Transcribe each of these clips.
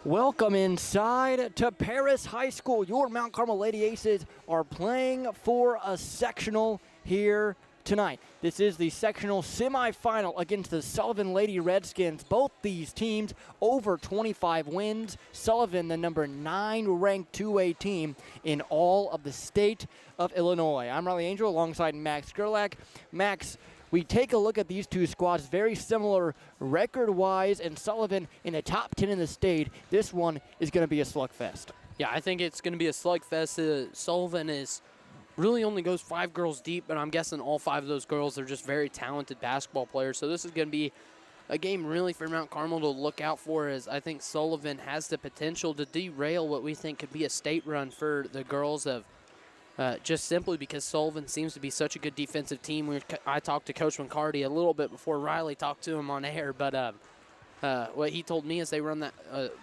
Welcome inside to Paris High School. Your Mount Carmel Lady Aces are playing for a sectional here tonight. This is the sectional semifinal against the Sullivan Lady Redskins. Both these teams over 25 wins. Sullivan, the number 9 ranked 2A team in all of the state of Illinois. I'm Riley Angel alongside Max Gerlach. Max, we take a look at these two squads, very similar record-wise, and Sullivan in the top 10 in the state. This one is going to be a slugfest. Yeah, I think it's going to be a slugfest. Sullivan really only goes 5 girls deep, but I'm guessing all 5 of those girls are just very talented basketball players. So this is going to be a game really for Mount Carmel to look out for, as I think Sullivan has the potential to derail what we think could be a state run for the girls of just simply because Sullivan seems to be such a good defensive team. I talked to Coach McCarty a little bit before Riley talked to him on air, but what he told me is they run that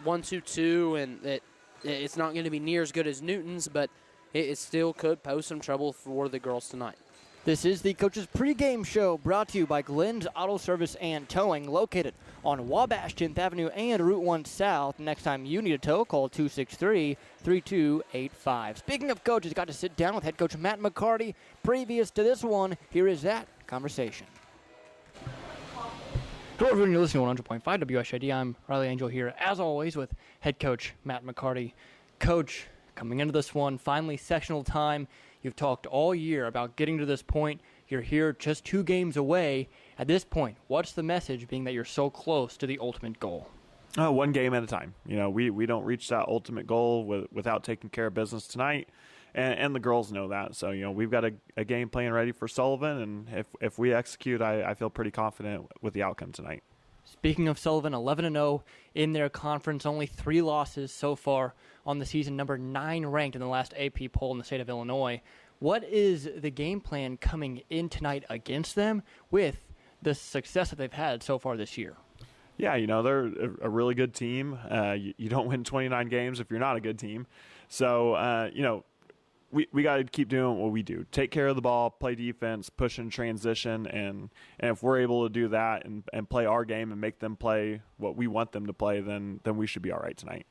1-2-2, and that it's not going to be near as good as Newton's, but it still could pose some trouble for the girls tonight. This is the Coach's Pregame Show, brought to you by Glenn's Auto Service and Towing, located on Wabash 10th Avenue and Route 1 South. Next time you need a tow, call 263-3285. Speaking of coaches, got to sit down with head coach Matt McCarty. Previous to this one, here is that conversation. Hello, everyone. You're listening to 100.5 WSID. I'm Riley Angel here, as always, with head coach Matt McCarty. Coach, coming into this one, finally sectional time. You've talked all year about getting to this point. You're here just 2 games away. At this point, what's the message, being that you're so close to the ultimate goal? One game at a time. You know, we don't reach that ultimate goal without taking care of business tonight, and the girls know that. So, you know, we've got a game plan ready for Sullivan, and if we execute, I feel pretty confident with the outcome tonight. Speaking of Sullivan, 11-0 in their conference, only 3 losses so far on the season, number 9 ranked in the last AP poll in the state of Illinois. What is the game plan coming in tonight against them with the success that they've had so far this year? Yeah, you know, they're a really good team. You don't win 29 games if you're not a good team. So, you know, we got to keep doing what we do. Take care of the ball, play defense, push in transition, and if we're able to do that and play our game and make them play what we want them to play, then we should be all right tonight.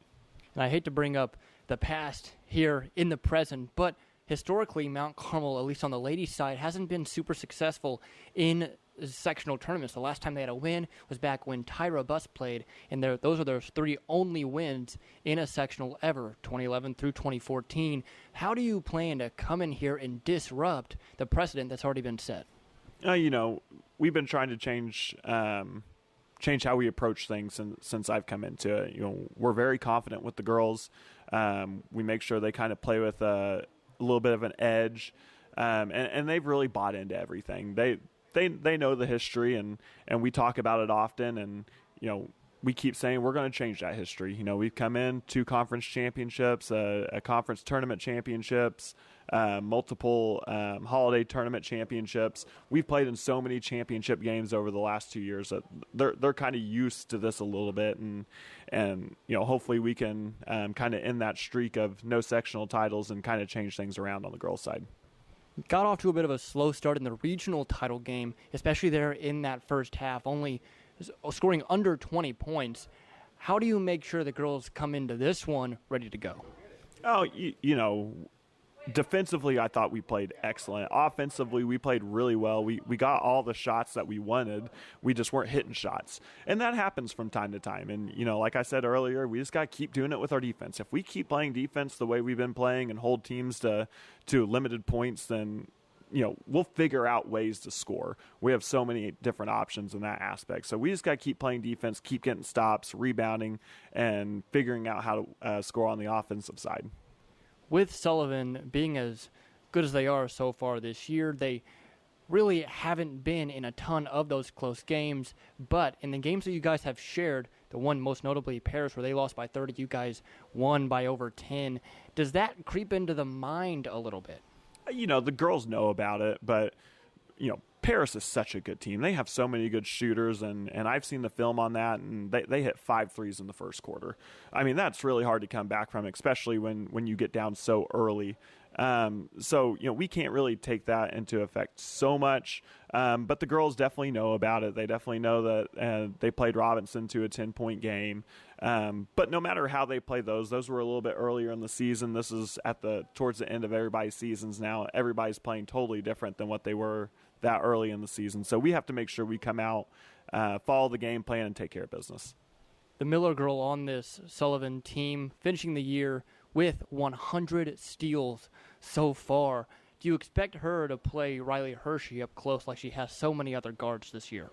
And I hate to bring up the past here in the present, but historically Mount Carmel, at least on the ladies' side, hasn't been super successful in sectional tournaments. The last time they had a win was back when Tyra Buss played, and those are their 3 only wins in a sectional ever, 2011 through 2014. How do you plan to come in here and disrupt the precedent that's already been set? You know, we've been trying to change how we approach things since I've come into it. You know, we're very confident with the girls. We make sure they kind of play with a little bit of an edge, and they've really bought into everything. They know the history, and we talk about it often, and, you know, we keep saying we're going to change that history. You know, we've come in 2 conference championships, a conference tournament championships, multiple holiday tournament championships. We've played in so many championship games over the last 2 years that they're kind of used to this a little bit, and you know, hopefully we can kind of end that streak of no sectional titles and kind of change things around on the girls' side. Got off to a bit of a slow start in the regional title game, especially there in that first half, only scoring under 20 points. How do you make sure the girls come into this one ready to go? Oh, you know, defensively, I thought we played excellent. Offensively, we played really well. We got all the shots that we wanted. We just weren't hitting shots. And that happens from time to time. And, you know, like I said earlier, we just got to keep doing it with our defense. If we keep playing defense the way we've been playing and hold teams to limited points, then, you know, we'll figure out ways to score. We have so many different options in that aspect. So we just got to keep playing defense, keep getting stops, rebounding, and figuring out how to score on the offensive side. With Sullivan being as good as they are so far this year, they really haven't been in a ton of those close games. But in the games that you guys have shared, the one most notably Paris, where they lost by 30, you guys won by over 10. Does that creep into the mind a little bit? You know, the girls know about it, but, you know, Paris is such a good team. They have so many good shooters, and I've seen the film on that, and they hit 5 threes in the first quarter. I mean, that's really hard to come back from, especially when you get down so early So, we can't really take that into effect so much. But the girls definitely know about it. They definitely know that they played Robinson to a 10-point game. But no matter how they play those were a little bit earlier in the season. This is towards the end of everybody's seasons now. Everybody's playing totally different than what they were that early in the season. So we have to make sure we come out, follow the game plan, and take care of business. The Miller girl on this Sullivan team finishing the year with 100 steals so far. Do you expect her to play Riley Hershey up close like she has so many other guards this year?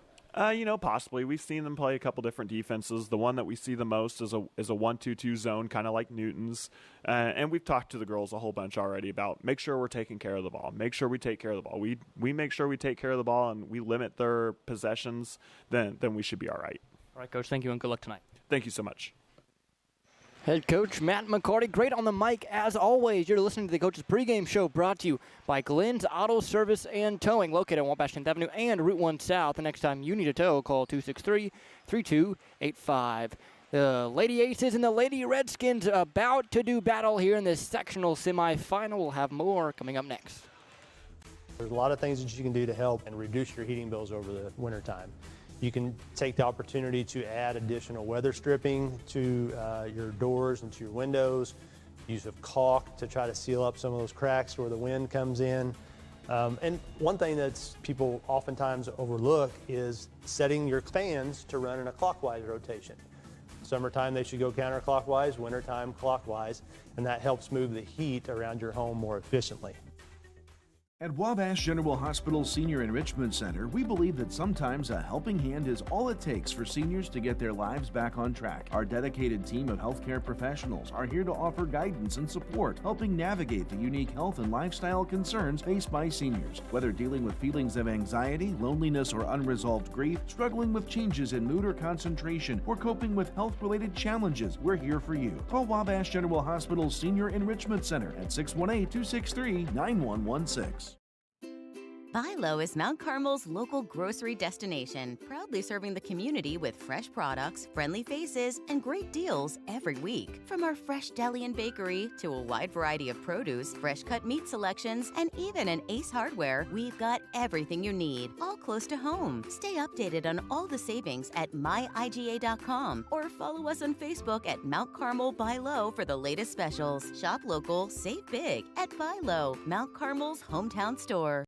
Possibly. We've seen them play a couple different defenses. The one that we see the most is a 1-2-2 zone, kind of like Newton's. And we've talked to the girls a whole bunch already about make sure we're taking care of the ball. Make sure we take care of the ball. We make sure we take care of the ball and we limit their possessions, then we should be all right. All right, Coach. Thank you and good luck tonight. Thank you so much. Head coach Matt McCarty, great on the mic as always. You're listening to the Coach's Pregame Show brought to you by Glenn's Auto Service and Towing, located on Wabash 10th Avenue and Route 1 South. The next time you need a tow, call 263-3285. The Lady Aces and the Lady Redskins about to do battle here in this sectional semifinal. We'll have more coming up next. There's a lot of things that you can do to help and reduce your heating bills over the wintertime. You can take the opportunity to add additional weather stripping to your doors and to your windows, use of caulk to try to seal up some of those cracks where the wind comes in. And one thing that people oftentimes overlook is setting your fans to run in a clockwise rotation. Summertime they should go counterclockwise, wintertime clockwise, and that helps move the heat around your home more efficiently. At Wabash General Hospital Senior Enrichment Center, we believe that sometimes a helping hand is all it takes for seniors to get their lives back on track. Our dedicated team of healthcare professionals are here to offer guidance and support, helping navigate the unique health and lifestyle concerns faced by seniors. Whether dealing with feelings of anxiety, loneliness, or unresolved grief, struggling with changes in mood or concentration, or coping with health-related challenges, we're here for you. Call Wabash General Hospital Senior Enrichment Center at 618-263-9116. Buy Low is Mount Carmel's local grocery destination, proudly serving the community with fresh products, friendly faces, and great deals every week. From our fresh deli and bakery to a wide variety of produce, fresh cut meat selections, and even an Ace Hardware, we've got everything you need, all close to home. Stay updated on all the savings at myiga.com or follow us on Facebook at Mount Carmel Buy Low for the latest specials. Shop local, save big at Buy Low, Mount Carmel's hometown store.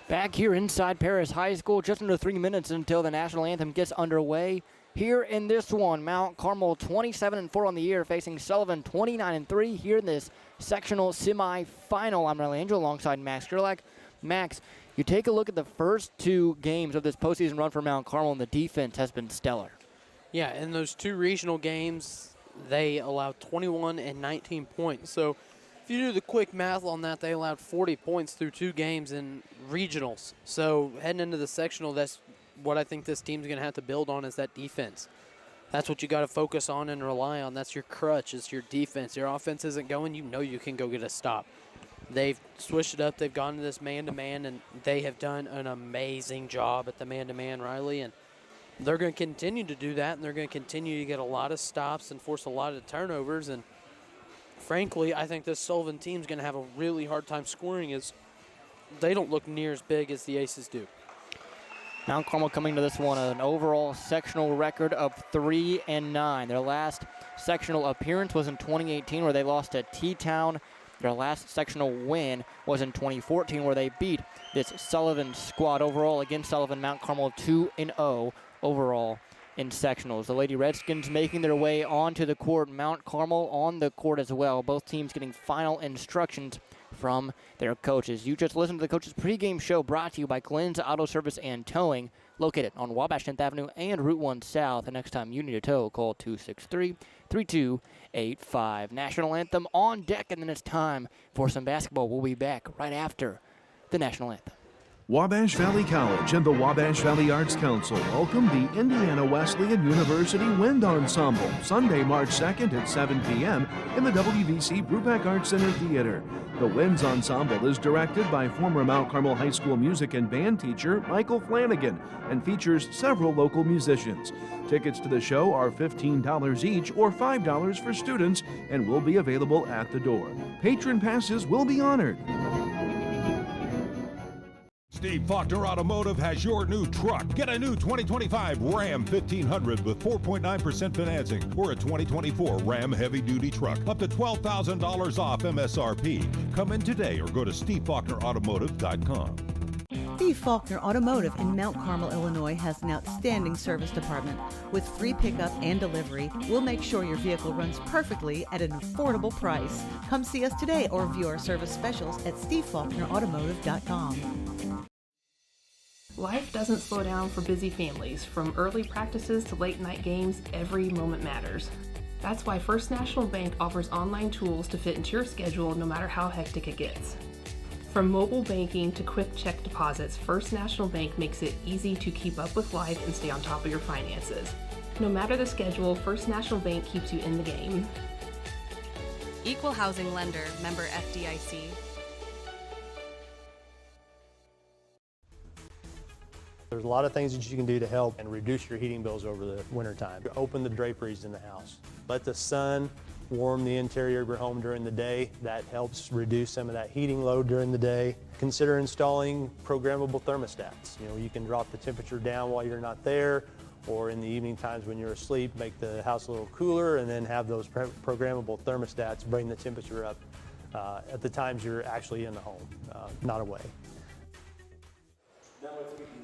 Back here inside Paris High School, just under 3 minutes until the national anthem gets underway. Here in this one, Mount Carmel 27-4 on the year, facing Sullivan 29-3 here in this sectional semifinal. I'm Riley Angel alongside Max Gerlach. Max, you take a look at the first two games of this postseason run for Mount Carmel, and the defense has been stellar. Yeah, in those two regional games, they allowed 21 and 19 points. So if you do the quick math on that, they allowed 40 points through two games in regionals. So heading into the sectional, that's what I think this team's going to have to build on is that defense. That's what you got to focus on and rely on. That's your crutch, is your defense. Your offense isn't going, you know you can go get a stop. They've switched it up. They've gone to this man-to-man, and they have done an amazing job at the man-to-man, Riley. And they're going to continue to do that, and they're going to continue to get a lot of stops and force a lot of turnovers. And frankly, I think this Sullivan team's going to have a really hard time scoring as they don't look near as big as the Aces do. Mount Carmel coming to this one an overall sectional record of 3-9. Their last sectional appearance was in 2018 where they lost to T-Town. Their last sectional win was in 2014 where they beat this Sullivan squad. Overall against Sullivan, Mount Carmel 2-0 overall in sectionals. The Lady Redskins making their way onto the court. Mount Carmel on the court as well. Both teams getting final instructions from their coaches. You just listened to the Coach's Pregame Show brought to you by Glenn's Auto Service and Towing, located on Wabash 10th Avenue and Route 1 South. The next time you need a tow, call 263-3285. National anthem on deck, and then it's time for some basketball. We'll be back right after the national anthem. Wabash Valley College and the Wabash Valley Arts Council welcome the Indiana Wesleyan University Wind Ensemble Sunday, March 2nd at 7 p.m. in the WVC Brubeck Arts Center Theater. The Winds Ensemble is directed by former Mount Carmel High School music and band teacher Michael Flanagan and features several local musicians. Tickets to the show are $15 each or $5 for students and will be available at the door. Patron passes will be honored. Steve Faulkner Automotive has your new truck. Get a new 2025 Ram 1500 with 4.9% financing or a 2024 Ram Heavy Duty truck up to $12,000 off MSRP. Come in today or go to stevefaulknerautomotive.com. Steve Faulkner Automotive in Mount Carmel, Illinois has an outstanding service department. With free pickup and delivery, we'll make sure your vehicle runs perfectly at an affordable price. Come see us today or view our service specials at stevefaulknerautomotive.com. Life doesn't slow down for busy families. From early practices to late night games, every moment matters. That's why First National Bank offers online tools to fit into your schedule no matter how hectic it gets. From mobile banking to quick check deposits, First National Bank makes it easy to keep up with life and stay on top of your finances. No matter the schedule, First National Bank keeps you in the game. Equal housing lender, member FDIC. There's a lot of things that you can do to help and reduce your heating bills over the wintertime. Open the draperies in the house. Let the sun warm the interior of your home during the day. That helps reduce some of that heating load during the day. Consider installing programmable thermostats. You can drop the temperature down while you're not there, or in the evening times when you're asleep, make the house a little cooler, and then have those programmable thermostats bring the temperature up at the times you're actually in the home, not away.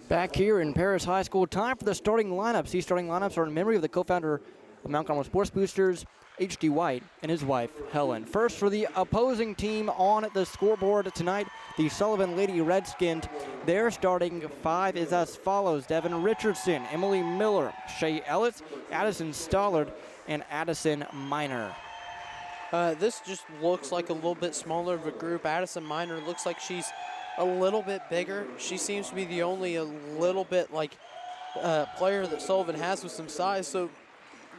Back here in Paris High School, time for the starting lineups. These starting lineups are in memory of the co-founder of Mount Carmel Sports Boosters, H.D. White, and his wife, Helen. First, for the opposing team on the scoreboard tonight, the Sullivan Lady Redskins. Their starting five is as follows: Devin Richardson, Emily Miller, Shay Ellis, Addison Stollard, and Addison Miner. This just looks like a little bit smaller of a group. Addison Miner looks like she's a little bit bigger. She seems to be the only a little bit player that Sullivan has with some size. So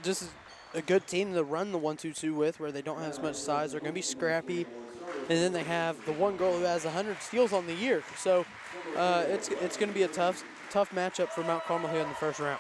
this is a good team to run the 1-2-2 with, where they don't have as much size. They're going to be scrappy. And then they have the one girl who has 100 steals on the year. So it's going to be a tough matchup for Mount Carmel here in the first round.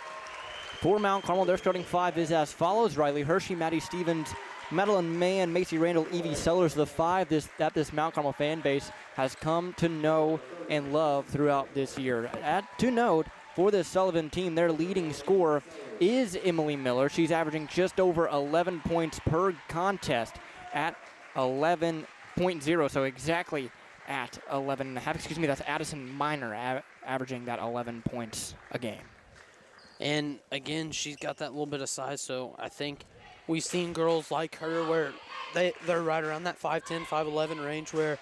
For Mount Carmel, their starting five is as follows: Riley Hershey, Maddie Stevens, Madeline Mann, Macy Randall, Evie Sellers, the five that this Mount Carmel fan base has come to know and love throughout this year. To note, for this Sullivan team, their leading scorer is Emily Miller. She's averaging just over 11 points per contest at 11.0, so exactly at 11.5. Excuse me, that's Addison Miner averaging that 11 points a game. And again, she's got that little bit of size, so I think we've seen girls like her where they're right around that 5'10", 5'11" range, where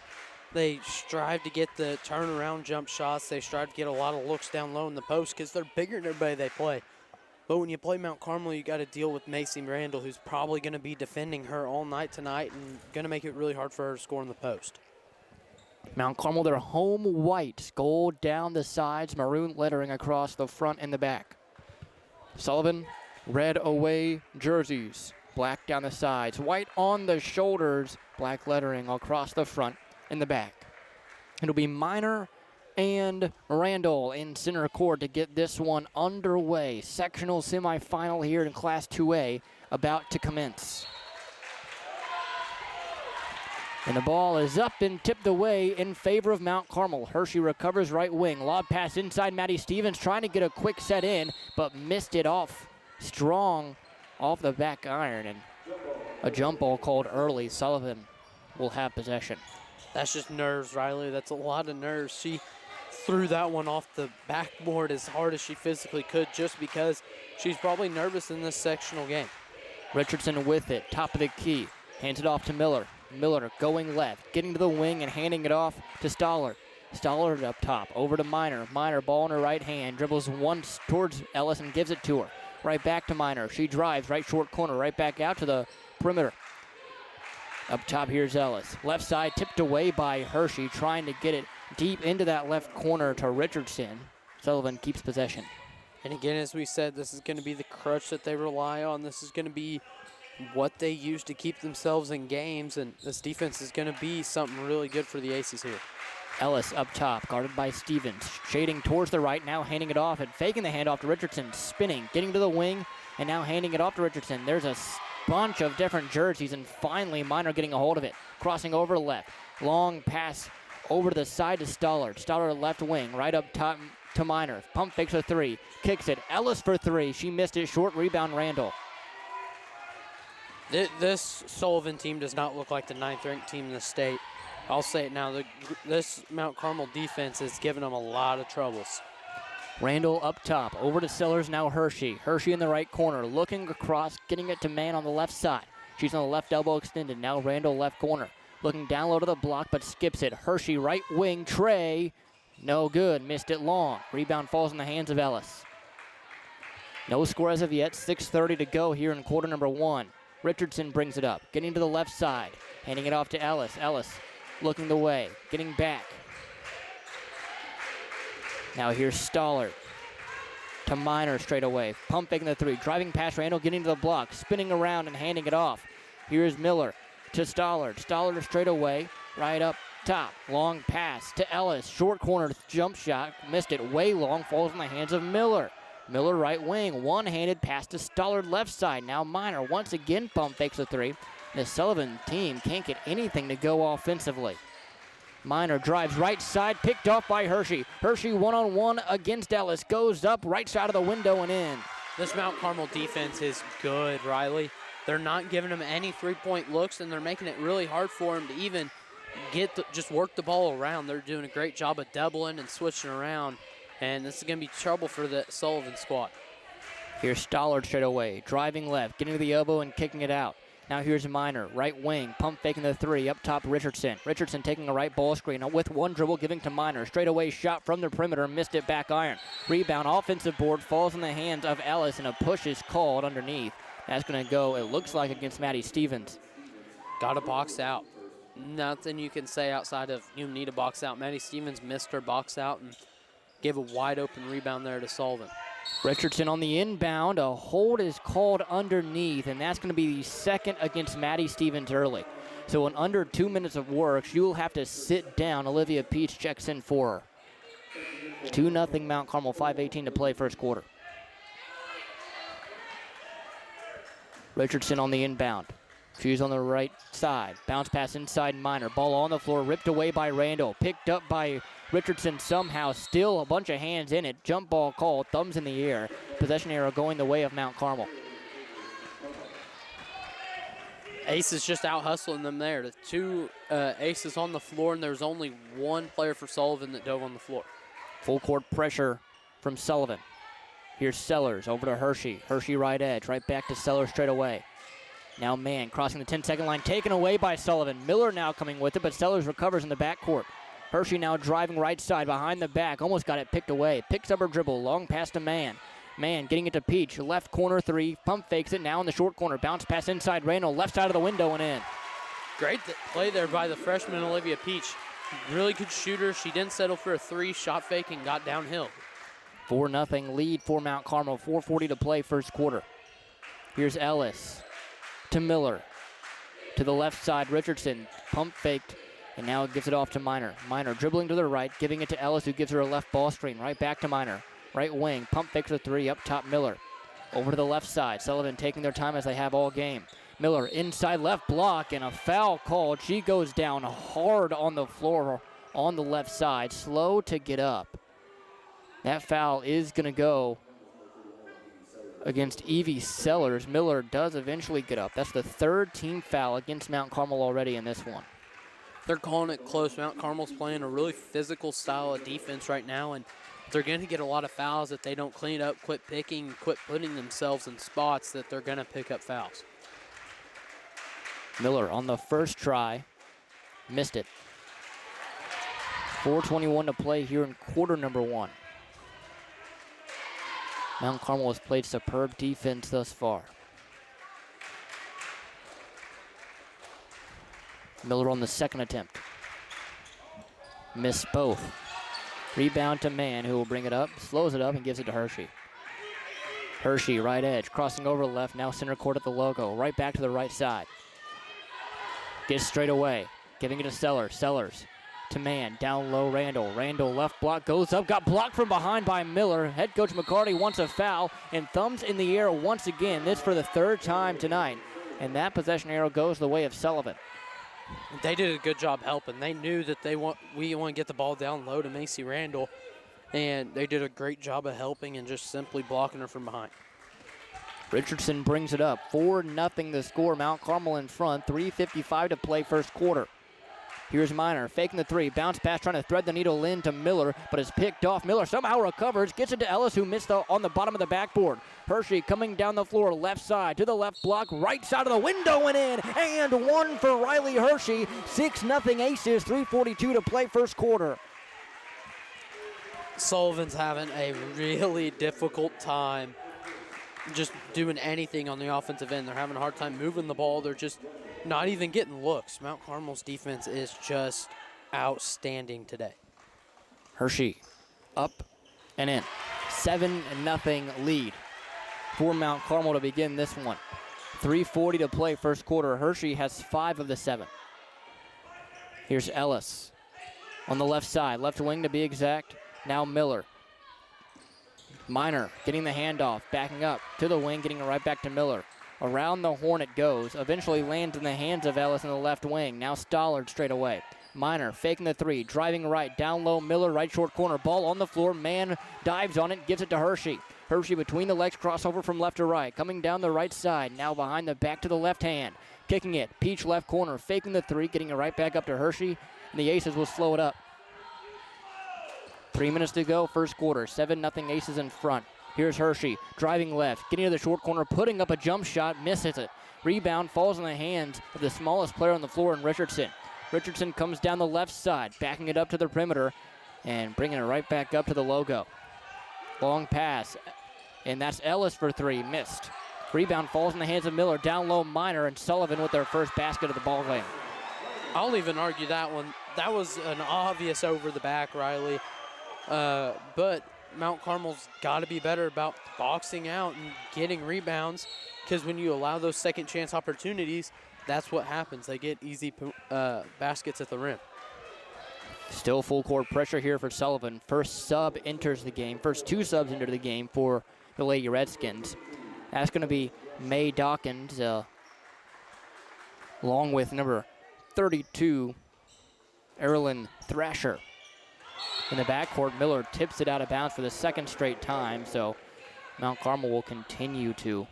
they strive to get the turnaround jump shots. They strive to get a lot of looks down low in the post because they're bigger than everybody they play. But when you play Mount Carmel, you got to deal with Macy Randall, who's probably going to be defending her all night tonight and going to make it really hard for her to score in the post. Mount Carmel, their home white, gold down the sides, maroon lettering across the front and the back. Sullivan, red away jerseys, black down the sides, white on the shoulders, black lettering across the front and the back. It'll be Miner and Randall in center court to get this one underway. Sectional semifinal here in Class 2A about to commence. And the ball is up and tipped away in favor of Mount Carmel. Hershey recovers right wing. Lob pass inside. Maddie Stevens trying to get a quick set in, but missed it off strong off the back iron. And a jump ball called early. Sullivan will have possession. That's just nerves, Riley. That's a lot of nerves. She threw that one off the backboard as hard as she physically could just because she's probably nervous in this sectional game. Richardson with it, top of the key. Hands it off to Miller. Miller going left, getting to the wing and handing it off to Stollard. Stollard up top, over to Minor. Minor, ball in her right hand, dribbles once towards Ellis and gives it to her. Right back to Minor. She drives, right short corner, right back out to the perimeter. Up top, here's Ellis. Left side, tipped away by Hershey, trying to get it deep into that left corner to Richardson. Sullivan keeps possession. And again, as we said, this is going to be the crutch that they rely on. This is going to be what they use to keep themselves in games, and this defense is going to be something really good for the Aces here. Ellis up top, guarded by Stevens. Shading towards the right, now handing it off and faking the handoff to Richardson. Spinning, getting to the wing, and now handing it off to Richardson. There's a bunch of different jerseys, and finally Minor getting a hold of it. Crossing over left. Long pass over to the side to Stollard. Stollard left wing, right up top to Minor. Pump fakes a three. Kicks it. Ellis for three. She missed it. Short rebound, Randall. This Sullivan team does not look like the 9th-ranked team in the state. I'll say it now. This Mount Carmel defense is giving them a lot of troubles. Randall up top, over to Sellers, now Hershey. Hershey in the right corner, looking across, getting it to Mann on the left side. She's on the left elbow extended, now Randall left corner. Looking down low to the block, but skips it. Hershey right wing, Trey, no good, missed it long. Rebound falls in the hands of Ellis. No score as of yet, 6:30 to go here in quarter number one. Richardson brings it up, getting to the left side, handing it off to Ellis. Ellis looking the way, getting back. Now here's Stollard to Minor straight away. Pump faking the three, driving past Randall, getting to the block, spinning around and handing it off. Here's Miller to Stollard. Stollard straight away, right up top. Long pass to Ellis. Short corner jump shot, missed it way long, falls in the hands of Miller. Miller right wing, one-handed pass to Stollard left side. Now Minor once again pump fakes a three. The Sullivan team can't get anything to go offensively. Minor drives right side, picked off by Hershey. Hershey one-on-one against Ellis, goes up right side of the window and in. This Mount Carmel defense is good, Riley. They're not giving them any three-point looks, and they're making it really hard for them to even just work the ball around. They're doing a great job of doubling and switching around, and this is going to be trouble for the Sullivan squad. Here's Stollard straight away, driving left, getting to the elbow and kicking it out. Now here's Minor, right wing, pump faking the three, up top Richardson. Richardson taking a right ball screen with one dribble, giving to Minor. Straight away shot from the perimeter, missed it back iron. Rebound, offensive board, falls in the hands of Ellis, and a push is called underneath. That's going to go, it looks like, against Maddie Stevens. Got to box out. Nothing you can say outside of you need to box out. Maddie Stevens missed her box out and gave a wide open rebound there to Sullivan. Richardson on the inbound, a hold is called underneath, and that's going to be the second against Maddie Stevens early. So in under 2 minutes of work, she will have to sit down. Olivia Peach checks in for her. 2-0 Mount Carmel, 5:18 to play first quarter. Richardson on the inbound. She's on the right side. Bounce pass inside Minor. Ball on the floor, ripped away by Randall. Picked up by Richardson somehow. Still a bunch of hands in it. Jump ball called. Thumbs in the air. Possession arrow going the way of Mount Carmel. Aces just out hustling them there. The two aces on the floor, and there's only one player for Sullivan that dove on the floor. Full court pressure from Sullivan. Here's Sellers over to Hershey. Hershey right edge. Right back to Sellers straight away. Now Mann crossing the 10-second line, taken away by Sullivan. Miller now coming with it, but Sellers recovers in the backcourt. Hershey now driving right side behind the back, almost got it picked away. Picks up her dribble, long pass to Mann. Mann getting it to Peach, left corner three, pump fakes it now in the short corner. Bounce pass inside Randall, left side of the window and in. Great play there by the freshman Olivia Peach. Really good shooter. She didn't settle for a three, shot fake and got downhill. 4-0 lead for Mount Carmel, 4:40 to play first quarter. Here's Ellis to Miller. To the left side, Richardson, pump faked, and now gives it off to Minor. Minor dribbling to the right, giving it to Ellis, who gives her a left ball screen. Right back to Minor. Right wing, pump fakes a three, up top Miller. Over to the left side, Sullivan taking their time as they have all game. Miller inside left block, and a foul called. She goes down hard on the floor on the left side, slow to get up. That foul is going to go against Evie Sellers. Miller does eventually get up. That's the third team foul against Mount Carmel already in this one. They're calling it close. Mount Carmel's playing a really physical style of defense right now, and they're going to get a lot of fouls if they don't clean it up, quit picking, quit putting themselves in spots that they're going to pick up fouls. Miller on the first try, missed it. 4:21 to play here in quarter number 1. Mount Carmel has played superb defense thus far. Miller on the second attempt. Missed both. Rebound to Mann, who will bring it up, slows it up, and gives it to Hershey. Hershey, right edge, crossing over left, now center court at the logo. Right back to the right side. Gets straight away, giving it to Sellers. Sellers to Mann, down low Randall. Randall left block, goes up, got blocked from behind by Miller. Head coach McCarty wants a foul, and thumbs in the air once again. This for the third time tonight. And that possession arrow goes the way of Sullivan. They did a good job helping. They knew that we want to get the ball down low to Macy Randall, and they did a great job of helping and just simply blocking her from behind. Richardson brings it up. 4-0 the score. Mount Carmel in front. 3:55 to play first quarter. Here's Miner faking the three. Bounce pass trying to thread the needle in to Miller, but is picked off. Miller somehow recovers. Gets it to Ellis, who missed on the bottom of the backboard. Hershey coming down the floor, left side to the left block. Right side of the window and in. And one for Riley Hershey. 6-0 Aces. 3:42 to play first quarter. Sullivan's having a really difficult time just doing anything on the offensive end. They're having a hard time moving the ball. They're just not even getting looks. Mount Carmel's defense is just outstanding today. Hershey up and in. 7-0 lead for Mount Carmel to begin this one. 3:40 to play first quarter. Hershey has 5 of the 7. Here's Ellis on the left side, left wing to be exact. Now Miller. Miner getting the handoff, backing up to the wing, getting it right back to Miller. Around the horn it goes, eventually lands in the hands of Ellis in the left wing. Now Stollard straight away. Miner faking the three, driving right, down low, Miller, right short corner. Ball on the floor, Mann dives on it, gives it to Hershey. Hershey between the legs, crossover from left to right, coming down the right side, now behind the back to the left hand. Kicking it, Peach left corner, faking the three, getting it right back up to Hershey, and the Aces will slow it up. 3 minutes to go, first quarter, 7-0 Aces in front. Here's Hershey, driving left, getting to the short corner, putting up a jump shot, misses it. Rebound falls in the hands of the smallest player on the floor in Richardson. Richardson comes down the left side, backing it up to the perimeter, and bringing it right back up to the logo. Long pass, and that's Ellis for three, missed. Rebound falls in the hands of Miller, down low Miner, and Sullivan with their first basket of the ball game. I'll even argue that one. That was an obvious over the back, Riley. But Mount Carmel's got to be better about boxing out and getting rebounds, because when you allow those second chance opportunities, that's what happens. They get easy baskets at the rim. Still full court pressure here for Sullivan. First sub enters the game. First 2 subs enter the game for the Lady Redskins. That's going to be Mae Dawkins, along with number 32, Erilyn Thrasher. In the backcourt, Miller tips it out of bounds for the second straight time, so Mount Carmel will continue to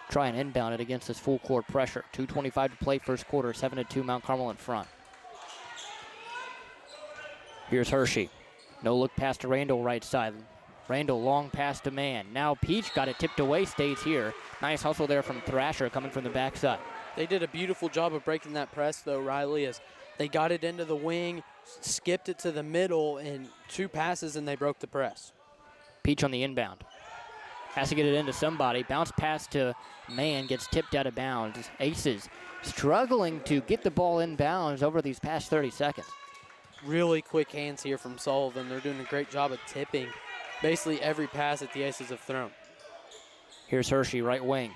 try and inbound it against this full court pressure. 2:25 to play first quarter, 7-2 Mount Carmel in front. Here's Hershey. No look pass to Randall right side. Randall long pass to Mann. Now Peach got it tipped away, stays here. Nice hustle there from Thrasher coming from the backside. They did a beautiful job of breaking that press though, Riley, as they got it into the wing, skipped it to the middle in 2 passes, and they broke the press. Peach on the inbound. Has to get it into somebody. Bounce pass to Mann, gets tipped out of bounds. Aces struggling to get the ball in bounds over these past 30 seconds. Really quick hands here from Sullivan. They're doing a great job of tipping basically every pass that the Aces have thrown. Here's Hershey, right wing.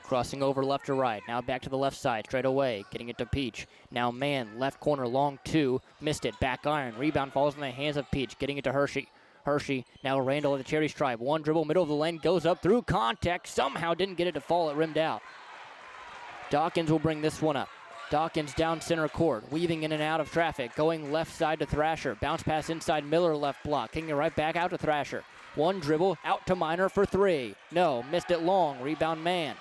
Crossing over left to right. Now back to the left side, straight away. Getting it to Peach. Now Mann, left corner, long 2. Missed it. Back iron. Rebound falls in the hands of Peach. Getting it to Hershey. Hershey, now Randall at the cherry stripe. One dribble, middle of the lane, goes up through contact. Somehow didn't get it to fall. It rimmed out. Dawkins will bring this one up. Dawkins down center court, weaving in and out of traffic. Going left side to Thrasher. Bounce pass inside, Miller left block. Kicking it right back out to Thrasher. One dribble, out to Miner for 3. No, missed it long. Rebound Mann.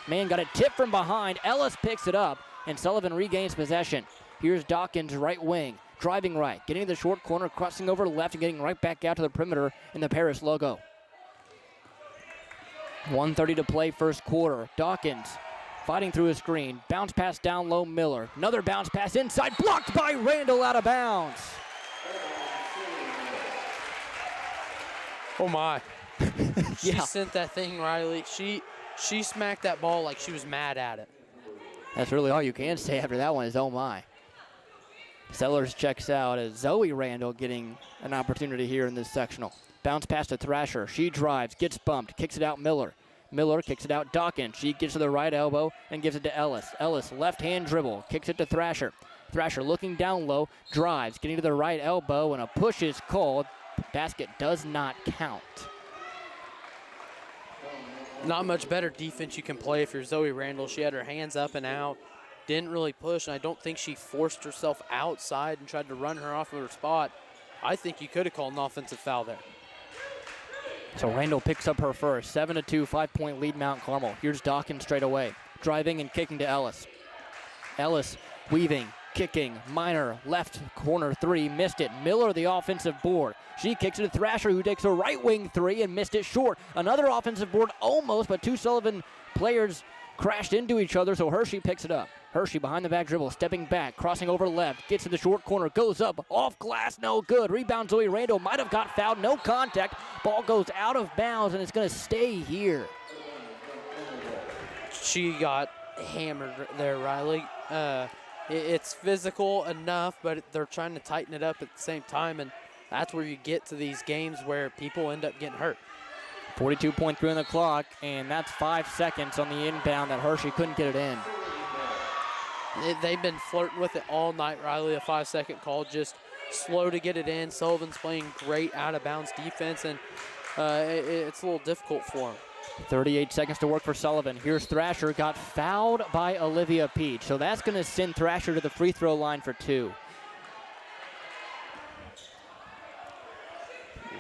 Mann got a tip from behind. Ellis picks it up, and Sullivan regains possession. Here's Dawkins, right wing, driving right, getting to the short corner, crossing over left, and getting right back out to the perimeter in the Paris logo. 1:30 to play first quarter. Dawkins fighting through a screen. Bounce pass down low, Miller. Another bounce pass inside, blocked by Randall out of bounds. Oh, my. She Yeah. sent that thing, Riley. She smacked that ball like she was mad at it. That's really all you can say after that one is, oh, my. Sellers checks out as Zoe Randall getting an opportunity here in this sectional. Bounce pass to Thrasher. She drives, gets bumped, kicks it out Miller. Miller kicks it out Dawkins. She gets to the right elbow and gives it to Ellis. Ellis, left-hand dribble, kicks it to Thrasher. Thrasher looking down low, drives, getting to the right elbow, and a push is called. Basket does not count. Not much better defense you can play if you're Zoe Randall. She had her hands up and out, didn't really push, and I don't think she forced herself outside and tried to run her off of her spot. I think you could have called an offensive foul there. So Randall picks up her first. 7-2, 5-point lead Mount Carmel. Here's Dawkins straight away. Driving and kicking to Ellis. Ellis weaving, kicking, Minor, left corner three, missed it. Miller, the offensive board. She kicks it to Thrasher, who takes a right wing three and missed it short. Another offensive board almost, but two Sullivan players crashed into each other, so Hershey picks it up. Hershey behind the back dribble, stepping back, crossing over left, gets to the short corner, goes up, off glass, no good. Rebound, Zoe Randall might have got fouled, no contact. Ball goes out of bounds, and it's going to stay here. She got hammered there, Riley. It's physical enough, but they're trying to tighten it up at the same time, and that's where you get to these games where people end up getting hurt. 42.3 on the clock, and that's 5 seconds on the inbound that Hershey couldn't get it in. They've been flirting with it all night, Riley. A 5-second call, just slow to get it in. Sullivan's playing great out-of-bounds defense, and it's a little difficult for him. 38 seconds to work for Sullivan. Here's Thrasher, got fouled by Olivia Peach, so that's going to send Thrasher to the free throw line for two.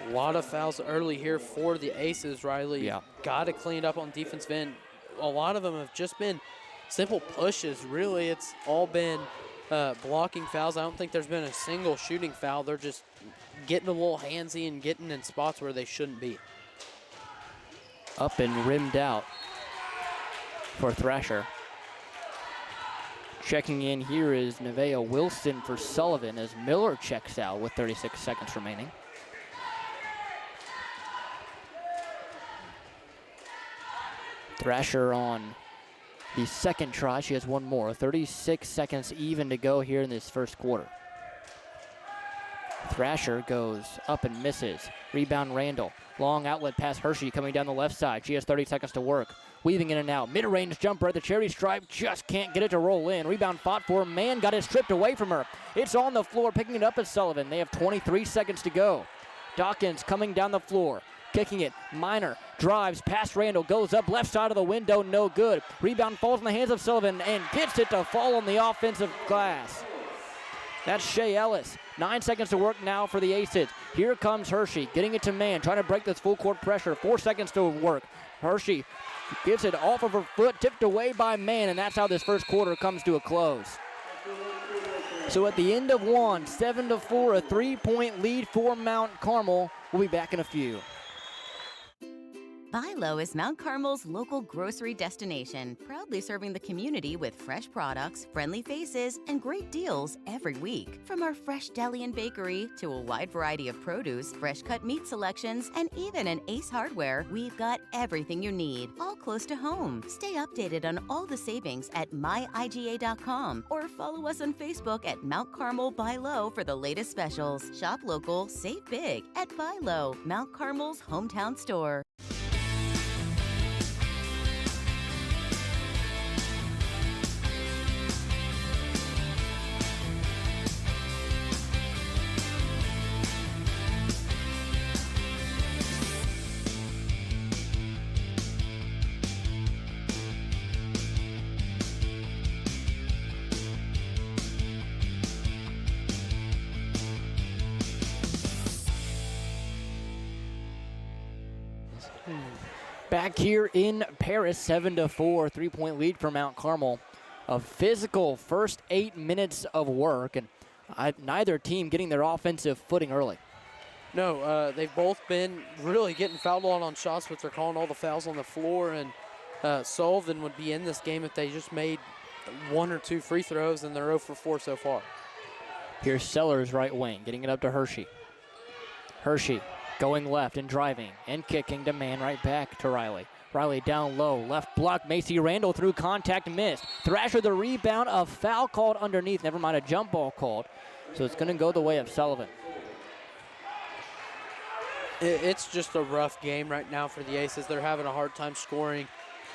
A lot of fouls early here for the Aces, Riley. Yeah. Got to clean it up on defensive end. A lot of them have just been simple pushes. Really, it's all been blocking fouls. I don't think there's been a single shooting foul. They're just getting a little handsy and getting in spots where they shouldn't be. Up and rimmed out for Thrasher. Checking in here is Nevaeh Wilson for Sullivan as Miller checks out with 36 seconds remaining. Thrasher on the second try. She has one more. 36 seconds even to go here in this first quarter. Thrasher goes up and misses. Rebound Randall. Long outlet pass Hershey coming down the left side. She has 30 seconds to work. Weaving in and out. Mid-range jumper at the charity stripe. Just can't get it to roll in. Rebound fought for. Man got it stripped away from her. It's on the floor. Picking it up is Sullivan. They have 23 seconds to go. Dawkins coming down the floor. Kicking it. Minor drives past Randall. Goes up left side of the window. No good. Rebound falls in the hands of Sullivan and gets it to fall on the offensive glass. That's Shea Ellis. 9 seconds to work now for the Aces. Here comes Hershey, getting it to Man, trying to break this full court pressure. 4 seconds to work. Hershey gives it off of her foot, tipped away by Man, and that's how this first quarter comes to a close. So at the end of one, 7-4, a 3-point lead for Mount Carmel. We'll be back in a few. Buy Low is Mount Carmel's local grocery destination, proudly serving the community with fresh products, friendly faces, and great deals every week. From our fresh deli and bakery to a wide variety of produce, fresh cut meat selections, and even an Ace Hardware, we've got everything you need, all close to home. Stay updated on all the savings at myiga.com or follow us on Facebook at Mount Carmel Buy Low for the latest specials. Shop local, save big at Buy Low, Mount Carmel's hometown store. Back here in Paris, 7-4, 3-point lead for Mount Carmel. A physical first 8 minutes of work, and neither team getting their offensive footing early. No, they've both been really getting fouled on shots, but they're calling all the fouls on the floor, and Sullivan would be in this game if they just made 1 or 2 free throws, and they're 0 for 4 so far. Here's Sellers right wing, getting it up to Hershey. Hershey Going left and driving and kicking to man right back to Riley. Riley down low, left block, Macy Randall through contact, missed. Thrasher the rebound, a foul called underneath, never mind a jump ball called. So it's going to go the way of Sullivan. It's just a rough game right now for the Aces. They're having a hard time scoring.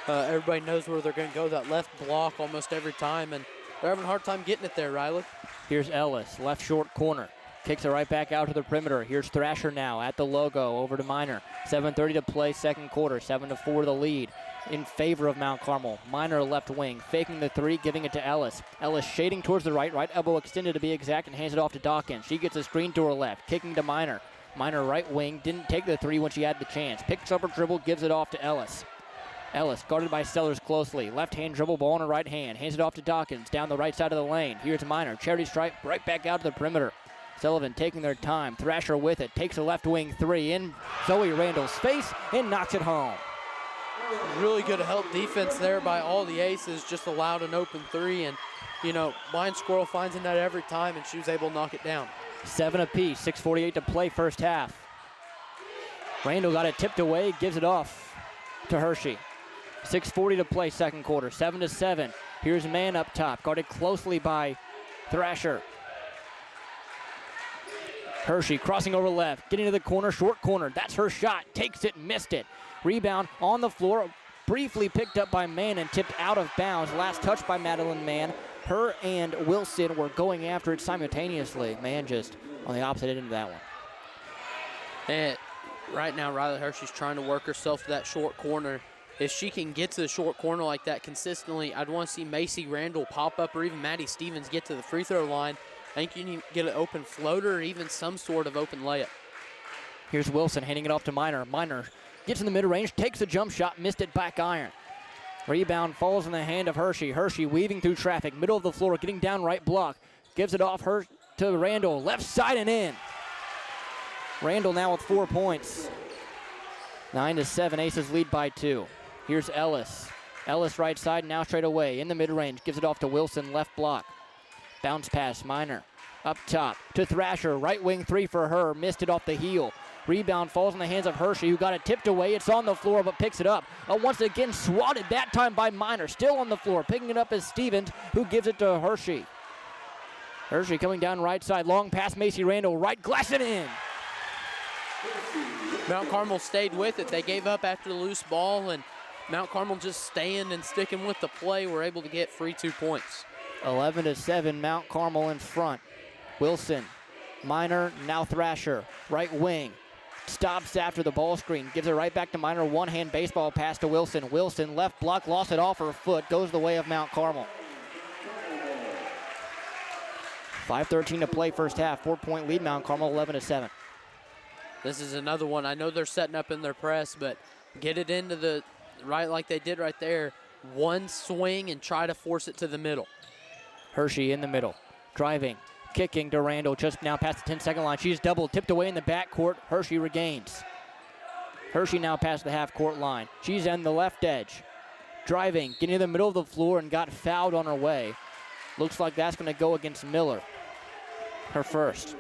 Everybody knows where they're going to go, that left block almost every time, and they're having a hard time getting it there, Riley. Here's Ellis, left short corner. Kicks it right back out to the perimeter. Here's Thrasher now at the logo, over to Minor. 7:30 to play, second quarter. 7-4 the lead in favor of Mount Carmel. Minor left wing, faking the three, giving it to Ellis. Ellis shading towards the right elbow extended to be exact, and hands it off to Dawkins. She gets a screen to her left, kicking to Minor. Minor right wing, didn't take the three when she had the chance. Picks up her dribble, gives it off to Ellis. Ellis guarded by Sellers closely. Left hand dribble, ball in her right hand. Hands it off to Dawkins down the right side of the lane. Here's Minor, charity stripe, right back out to the perimeter. Sullivan taking their time. Thrasher with it. Takes a left wing three in Zoe Randall's face and knocks it home. Really good help defense there by all the Aces. Just allowed an open three. And, you know, Blind Squirrel finds a net every time, and she was able to knock it down. 7 apiece. 6:48 to play first half. Randall got it tipped away. Gives it off to Hershey. 6:40 to play second quarter. 7-7. Here's man up top. Guarded closely by Thrasher. Hershey crossing over left, getting to the corner, short corner. That's her shot. Takes it, missed it. Rebound on the floor, briefly picked up by Mann and tipped out of bounds. Last touch by Madeline Mann. Her and Wilson were going after it simultaneously. Mann just on the opposite end of that one. And right now, Riley Hershey's trying to work herself to that short corner. If she can get to the short corner like that consistently, I'd want to see Macy Randall pop up or even Maddie Stevens get to the free throw line. I think you need to get an open floater or even some sort of open layup. Here's Wilson handing it off to Minor. Minor gets in the mid-range, takes a jump shot, missed it, back iron. Rebound falls in the hand of Hershey. Hershey weaving through traffic, middle of the floor, getting down right block. Gives it off her to Randall, left side and in. Randall now with 4 points. 9-7, Aces lead by 2. Here's Ellis. Ellis right side, now straight away, in the mid-range, gives it off to Wilson, left block. Bounce pass, Minor. Up top to Thrasher, right wing three for her, missed it off the heel. Rebound falls in the hands of Hershey, who got it tipped away. It's on the floor, but picks it up. Once again, swatted that time by Minor, still on the floor. Picking it up is Stevens, who gives it to Hershey. Hershey coming down right side, long pass, Macy Randall, right, glass it in. Mount Carmel stayed with it. They gave up after the loose ball, and Mount Carmel just staying and sticking with the play. Were able to get free 2 points. 11-7, Mount Carmel in front. Wilson, Minor, now Thrasher, right wing. Stops after the ball screen, gives it right back to Minor. One-hand baseball pass to Wilson. Wilson, left block, lost it off her foot, goes the way of Mount Carmel. 5:13 to play first half. 4-point lead, Mount Carmel, 11-7. This is another one. I know they're setting up in their press, but get it into the right like they did right there. One swing and try to force it to the middle. Hershey in the middle, driving, kicking to Randall, just now past the 10-second line. She's doubled, tipped away in the backcourt. Hershey regains. Hershey now past the half-court line. She's on the left edge, driving, getting to the middle of the floor and got fouled on her way. Looks like that's going to go against Miller, her first.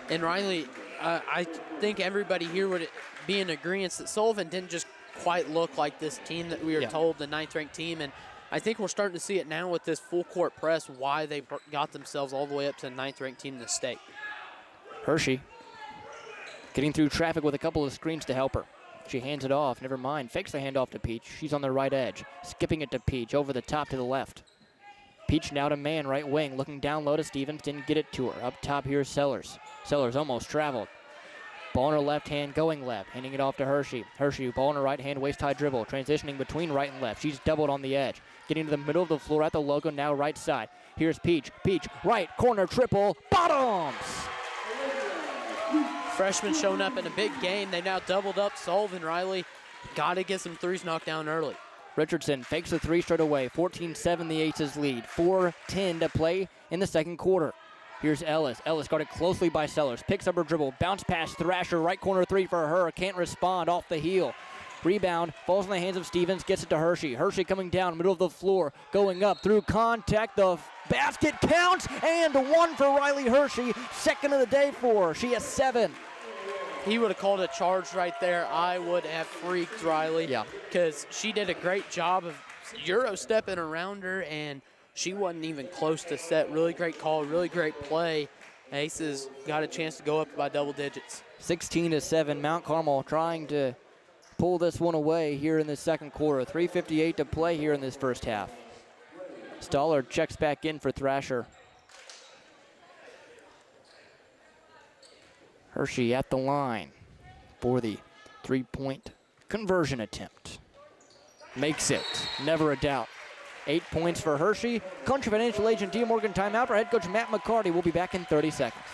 And Riley, I think everybody here would be in agreement that Sullivan didn't just quite look like this team that we were told, the 9th-ranked team. And I think we're starting to see it now with this full-court press, why they got themselves all the way up to the 9th-ranked team in the state. Hershey getting through traffic with a couple of screens to help her. She hands it off, never mind, fakes the handoff to Peach. She's on the right edge, skipping it to Peach, over the top to the left. Peach now to man, right wing, looking down low to Stevens, didn't get it to her. Up top here's Sellers. Sellers almost traveled. Ball in her left hand, going left, handing it off to Hershey. Hershey, ball in her right hand, waist-high dribble, transitioning between right and left. She's doubled on the edge, getting to the middle of the floor at the logo, now right side. Here's Peach. Peach, right, corner triple, bottoms! Freshman showing up in a big game. They now doubled up Sullivan. Riley got to get some threes knocked down early. Richardson fakes the three straight away. 14-7 the Aces lead. 4:10 to play in the second quarter. Here's Ellis. Ellis guarded closely by Sellers. Picks up her dribble. Bounce pass Thrasher. Right corner three for her. Can't respond off the heel. Rebound falls in the hands of Stevens. Gets it to Hershey. Hershey coming down middle of the floor. Going up through contact. The basket counts. And one for Riley Hershey. Second of the day for her. She has 7. he would have called a charge right there, I would have freaked Riley. Yeah. Because she did a great job of Euro stepping around her, and she wasn't even close to set. Really great call, really great play. Aces got a chance to go up by double digits. 16-7, Mount Carmel trying to pull this one away here in the second quarter. 3:58 to play here in this first half. Stollard checks back in for Thrasher. Hershey at the line for the three-point conversion attempt. Makes it, never a doubt. 8 points for Hershey. Country Financial Agent D. Morgan timeout. Our head coach Matt McCarty will be back in 30 seconds.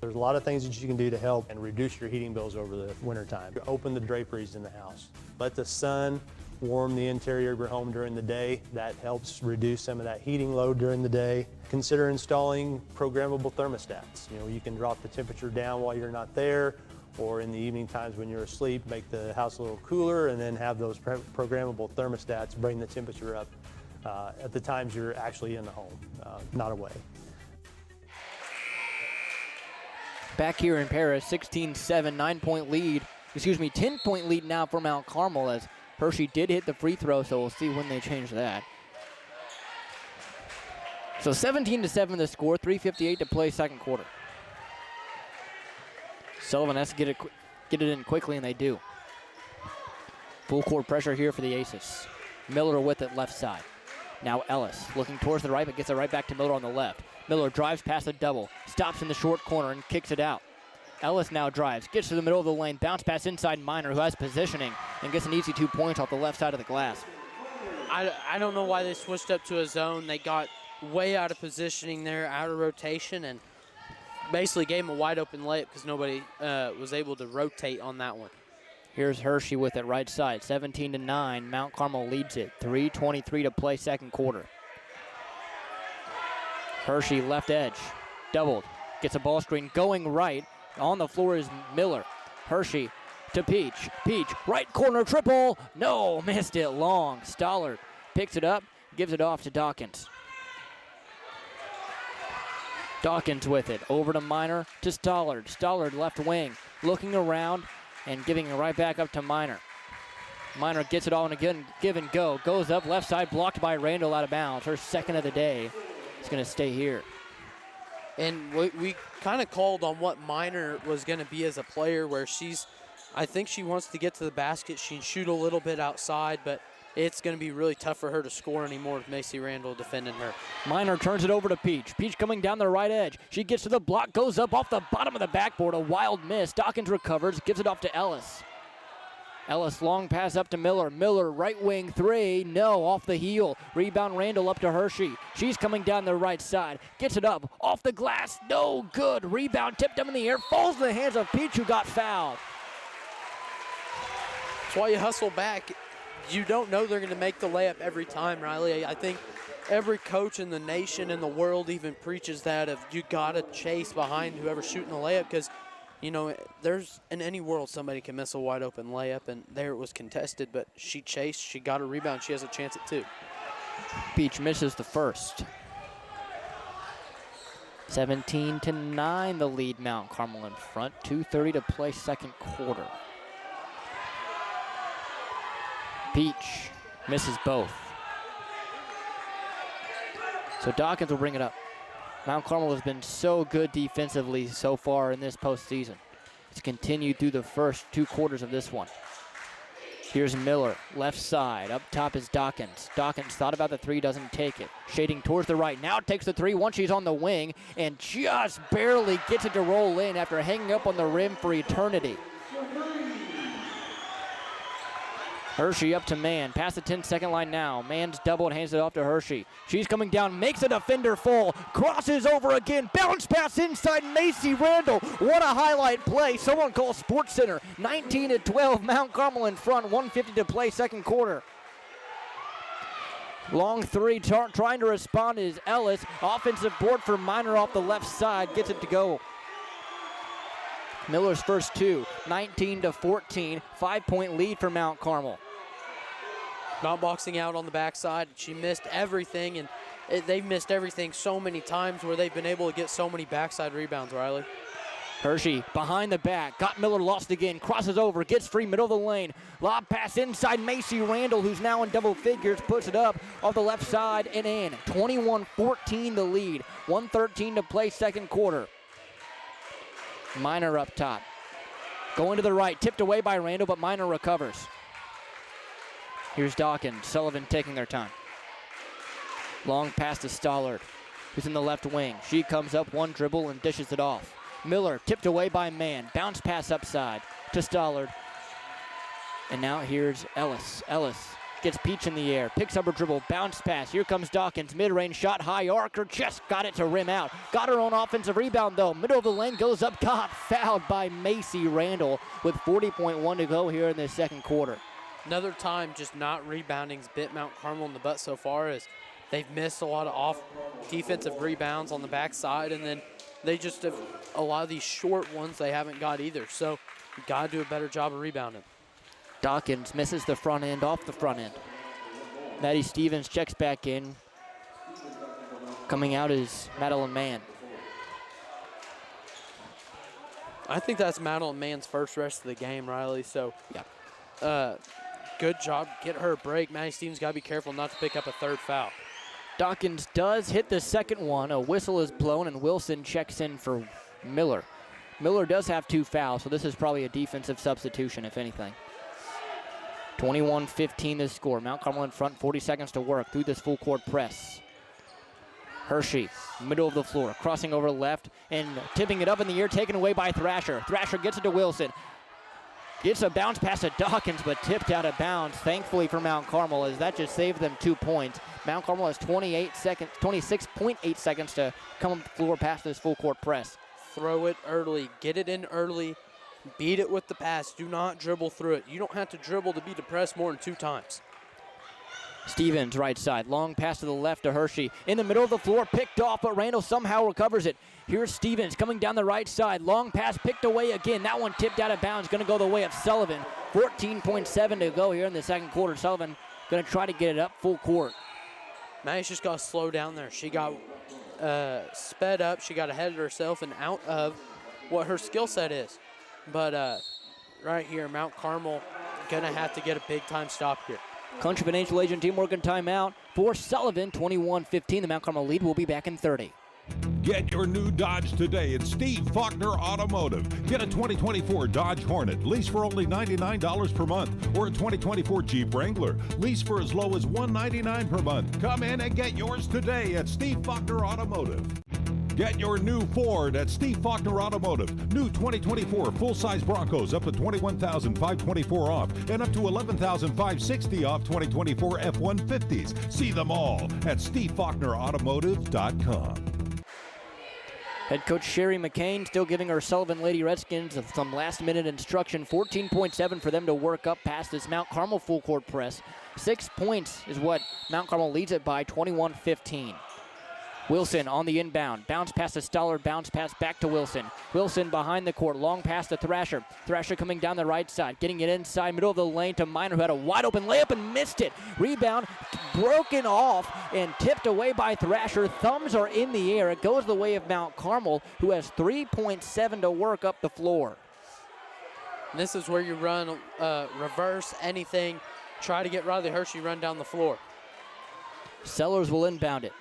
There's a lot of things that you can do to help and reduce your heating bills over the wintertime. Open the draperies in the house. Let the sun warm the interior of your home during the day. That helps reduce some of that heating load during the day. Consider installing programmable thermostats. You know, you can drop the temperature down while you're not there, or in the evening times when you're asleep, make the house a little cooler, and then have those programmable thermostats bring the temperature up at the times you're actually in the home, not away. Back here in Paris, 16-7, 9-point lead. 10-point lead now for Mount Carmel, as Hershey did hit the free throw, so we'll see when they change that. So 17-7 the score, 3:58 to play second quarter. Sullivan has to get it in quickly, and they do. Full court pressure here for the Aces. Miller with it left side. Now Ellis looking towards the right, but gets it right back to Miller on the left. Miller drives past the double, stops in the short corner and kicks it out. Ellis now drives, gets to the middle of the lane, bounce pass inside Minor, who has positioning, and gets an easy 2 points off the left side of the glass. I don't know why they switched up to a zone. They got way out of positioning there, out of rotation, and basically gave him a wide open layup because nobody was able to rotate on that one. Here's Hershey with it right side, 17-9. Mount Carmel leads it, 3:23 to play second quarter. Hershey left edge, doubled, gets a ball screen going right. On the floor is Miller. Hershey to Peach. Peach, right corner triple. No, missed it long. Stollard picks it up, gives it off to Dawkins. Dawkins with it, over to Minor, to Stollard. Stollard left wing, looking around and giving it right back up to Minor. Minor gets it all in a good give and go. Goes up left side, blocked by Randall out of bounds. Her second of the day. It's going to stay here. And we kind of called on what Minor was going to be as a player, where I think she wants to get to the basket. She can shoot a little bit outside, but it's going to be really tough for her to score anymore with Macy Randall defending her. Minor turns it over to Peach. Peach coming down the right edge. She gets to the block, goes up off the bottom of the backboard. A wild miss. Dawkins recovers, gives it off to Ellis. Ellis long pass up to Miller. Miller right wing three. No, off the heel. Rebound Randall up to Hershey. She's coming down the right side. Gets it up off the glass. No good. Rebound tipped up in the air. Falls in the hands of Peach, who got fouled. That's why you hustle back. You don't know they're going to make the layup every time, Riley. I think every coach in the nation and the world even preaches that of you got to chase behind whoever's shooting the layup, because you know, there's in any world somebody can miss a wide open layup, and there it was contested, but she chased, she got a rebound, she has a chance at two. Peach misses the first. 17-9 the lead, Mount Carmel in front. 2:30 to play second quarter. Peach misses both. So Dawkins will bring it up. Mount Carmel has been so good defensively so far in this postseason. It's continued through the first 2 quarters of this one. Here's Miller, left side. Up top is Dawkins. Dawkins thought about the three, doesn't take it. Shading towards the right. Now takes the three once she's on the wing and just barely gets it to roll in after hanging up on the rim for eternity. Hershey up to Mann, past the 10-second line now. Mann's doubled, hands it off to Hershey. She's coming down, makes a defender fall, crosses over again, bounce pass inside Macy Randall. What a highlight play. Someone call SportsCenter. 19-12, Mount Carmel in front, 1:50 to play second quarter. Long three, trying to respond is Ellis. Offensive board for Minor off the left side, gets it to go. Miller's first two, 19-14, 5-point lead for Mount Carmel. Not boxing out on the backside. She missed everything, and they've missed everything so many times where they've been able to get so many backside rebounds, Riley. Hershey behind the back, got Miller lost again, crosses over, gets free, middle of the lane. Lob pass inside Macy Randall, who's now in double figures, puts it up off the left side and in. 21-14 the lead, 1:13 to play second quarter. Minor up top. Going to the right, tipped away by Randall, but Minor recovers. Here's Dawkins, Sullivan taking their time. Long pass to Stollard, who's in the left wing. She comes up, one dribble, and dishes it off. Miller tipped away by Mann. Bounce pass upside to Stollard. And now here's Ellis. Ellis gets Peach in the air, picks up her dribble, bounce pass. Here comes Dawkins, mid-range shot, high arc. Her chest got it to rim out. Got her own offensive rebound though. Middle of the lane, goes up, got fouled by Macy Randall with 40.1 to go here in the second quarter. Another time just not rebounding's bit Mount Carmel in the butt so far, as they've missed a lot of off defensive rebounds on the backside, and then they just have a lot of these short ones they haven't got either. So you got to do a better job of rebounding. Dawkins misses the front end off the front end. Maddie Stevens checks back in. Coming out is Madeline Mann. I think that's Madeline Mann's first rest of the game, Riley. So, yeah, good job. Get her a break. Maddie Stevens got to be careful not to pick up a third foul. Dawkins does hit the second one. A whistle is blown, and Wilson checks in for Miller. Miller does have 2 fouls, so this is probably a defensive substitution, if anything. 21-15 the score. Mount Carmel in front, 40 seconds to work through this full court press. Hershey, middle of the floor, crossing over left and tipping it up in the air, taken away by Thrasher. Thrasher gets it to Wilson. Gets a bounce pass to Dawkins, but tipped out of bounds, thankfully for Mount Carmel, as that just saved them 2 points. Mount Carmel has 26.8 seconds to come up the floor past this full court press. Throw it early. Get it in early. Beat it with the pass. Do not dribble through it. You don't have to dribble to be depressed more than 2 times. Stevens, right side. Long pass to the left to Hershey. In the middle of the floor, picked off, but Randall somehow recovers it. Here's Stevens coming down the right side. Long pass picked away again. That one tipped out of bounds. Going to go the way of Sullivan. 14.7 to go here in the second quarter. Sullivan going to try to get it up full court. Maddie's just got to slow down there. She got sped up. She got ahead of herself and out of what her skill set is. But right here, Mount Carmel going to have to get a big-time stop here. Country Financial Agent Team working timeout for Sullivan. 21-15. The Mount Carmel lead will be back in 30. Get your new Dodge today at Steve Faulkner Automotive. Get a 2024 Dodge Hornet, lease for only $99 per month, or a 2024 Jeep Wrangler, lease for as low as $199 per month. Come in and get yours today at Steve Faulkner Automotive. Get your new Ford at Steve Faulkner Automotive. New 2024 full-size Broncos up to $21,524 off and up to $11,560 off 2024 F-150s. See them all at SteveFaulknerAutomotive.com. Head coach Sherry McCain still giving her Sullivan Lady Redskins some last-minute instruction. 14.7 for them to work up past this Mount Carmel full court press. 6 points is what Mount Carmel leads it by, 21-15. Wilson on the inbound. Bounce pass to Stollard. Bounce pass back to Wilson. Wilson behind the court. Long pass to Thrasher. Thrasher coming down the right side. Getting it inside, middle of the lane to Minor, who had a wide open layup and missed it. Rebound broken off and tipped away by Thrasher. Thumbs are in the air. It goes the way of Mount Carmel, who has 3.7 to work up the floor. And this is where you run reverse anything. Try to get Riley Hershey run down the floor. Sellers will inbound it.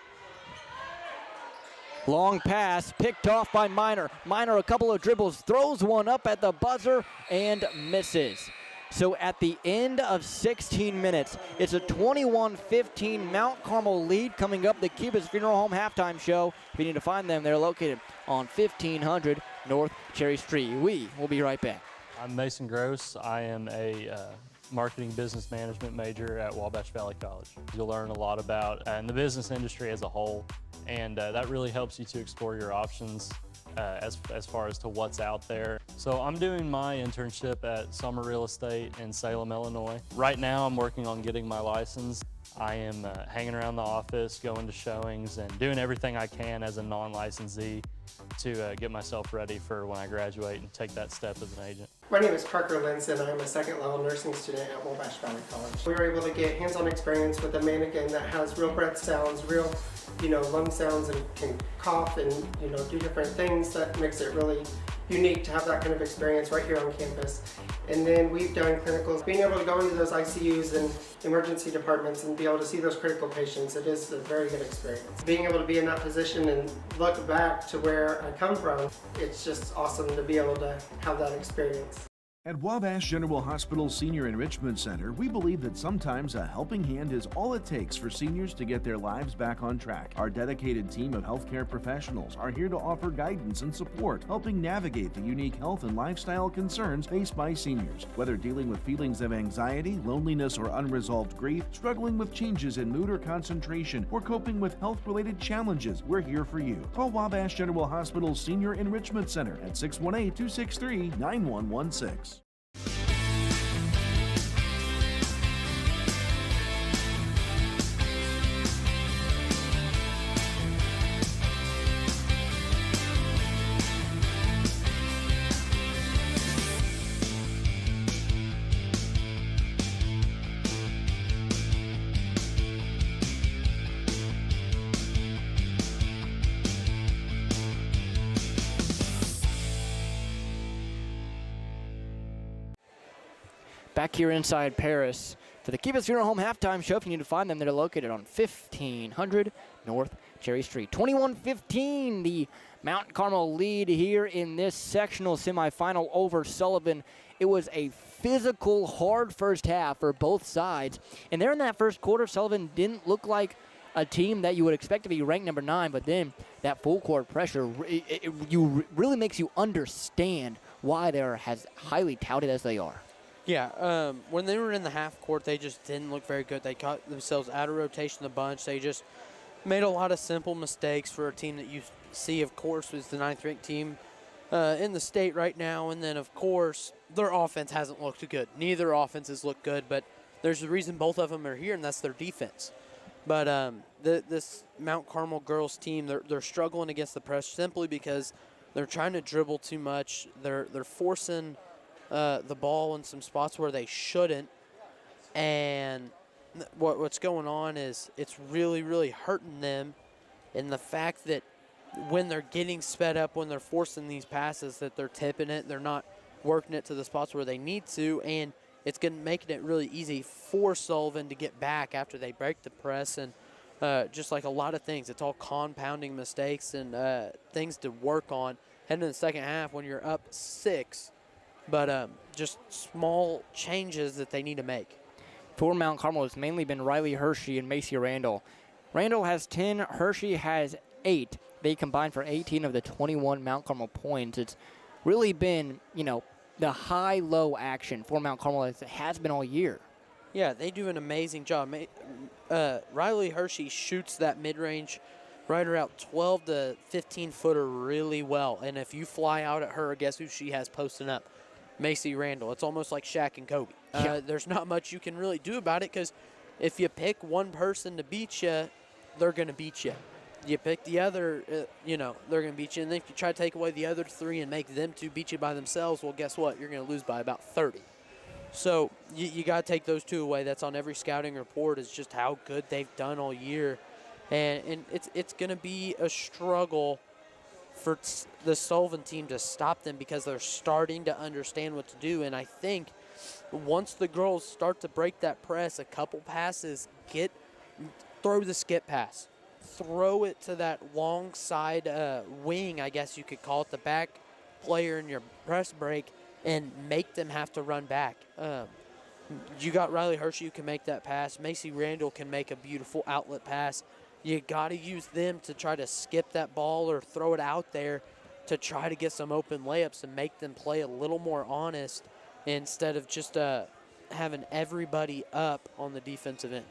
Long pass, picked off by Minor. Minor, a couple of dribbles, throws one up at the buzzer and misses. So at the end of 16 minutes, it's a 21-15 Mount Carmel lead coming up the Cubas Funeral Home halftime show. If you need to find them, they're located on 1500 North Cherry Street. We will be right back. I'm Mason Gross. I am a marketing business management major at Wabash Valley College. You'll learn a lot about the business industry as a whole, and that really helps you to explore your options as far as to what's out there. So I'm doing my internship at Summer Real Estate in Salem, Illinois. Right now I'm working on getting my license. I am hanging around the office, going to showings, and doing everything I can as a non-licensee to get myself ready for when I graduate and take that step as an agent. My name is Parker Linson. I'm a second-level nursing student at Wabash Valley College. We were able to get hands-on experience with a mannequin that has real breath sounds, real, lung sounds, and can cough and, do different things. That makes it really unique to have that kind of experience right here on campus. And then we've done clinicals. Being able to go into those ICUs and emergency departments and be able to see those critical patients, it is a very good experience. Being able to be in that position and look back to where I come from, it's just awesome to be able to have that experience. At Wabash General Hospital Senior Enrichment Center, we believe that sometimes a helping hand is all it takes for seniors to get their lives back on track. Our dedicated team of healthcare professionals are here to offer guidance and support, helping navigate the unique health and lifestyle concerns faced by seniors. Whether dealing with feelings of anxiety, loneliness, or unresolved grief, struggling with changes in mood or concentration, or coping with health-related challenges, we're here for you. Call Wabash General Hospital Senior Enrichment Center at 618-263-9116. Back here inside Paris for the Keep Us Funeral Home halftime show. If you need to find them, they're located on 1500 North Cherry Street. 21-15, the Mount Carmel lead here in this sectional semifinal over Sullivan. It was a physical, hard first half for both sides. And there in that first quarter, Sullivan didn't look like a team that you would expect to be ranked number 9, but then that full court pressure really makes you understand why they're as highly touted as they are. Yeah, when they were in the half court, they just didn't look very good. They caught themselves out of rotation a bunch. They just made a lot of simple mistakes for a team that you see, of course, was the 9th-ranked team in the state right now. And then, of course, their offense hasn't looked good. Neither offenses look good, but there's a reason both of them are here, and that's their defense. But this Mount Carmel girls team, they're struggling against the press simply because they're trying to dribble too much. They're forcing the ball in some spots where they shouldn't, and what's going on is it's really, really hurting them in the fact that when they're getting sped up, when they're forcing these passes, that they're tipping it, they're not working it to the spots where they need to, and it's making it really easy for Sullivan to get back after they break the press. And just like a lot of things, it's all compounding mistakes and things to work on heading in the second half when you're up 6. But just small changes that they need to make. For Mount Carmel, it's mainly been Riley Hershey and Macy Randall. Randall has 10, Hershey has 8. They combined for 18 of the 21 Mount Carmel points. It's really been, the high-low action for Mount Carmel as it has been all year. Yeah, they do an amazing job. Riley Hershey shoots that mid-range right around 12 to 15-footer really well. And if you fly out at her, guess who she has posting up? Macy Randall. It's almost like Shaq and Kobe. There's not much you can really do about it because if you pick one person to beat you, they're going to beat you. You pick the other, they're going to beat you. And then if you try to take away the other 3 and make them 2 beat you by themselves, well, guess what? You're going to lose by about 30. So you got to take those 2 away. That's on every scouting report, is just how good they've done all year. And it's going to be a struggle for the Sullivan team to stop them because they're starting to understand what to do. And I think once the girls start to break that press, a couple passes, throw the skip pass. Throw it to that long side wing, I guess you could call it, the back player in your press break, and make them have to run back. You got Riley Hershey who can make that pass. Macy Randall can make a beautiful outlet pass. You got to use them to try to skip that ball or throw it out there to try to get some open layups and make them play a little more honest instead of just having everybody up on the defensive end.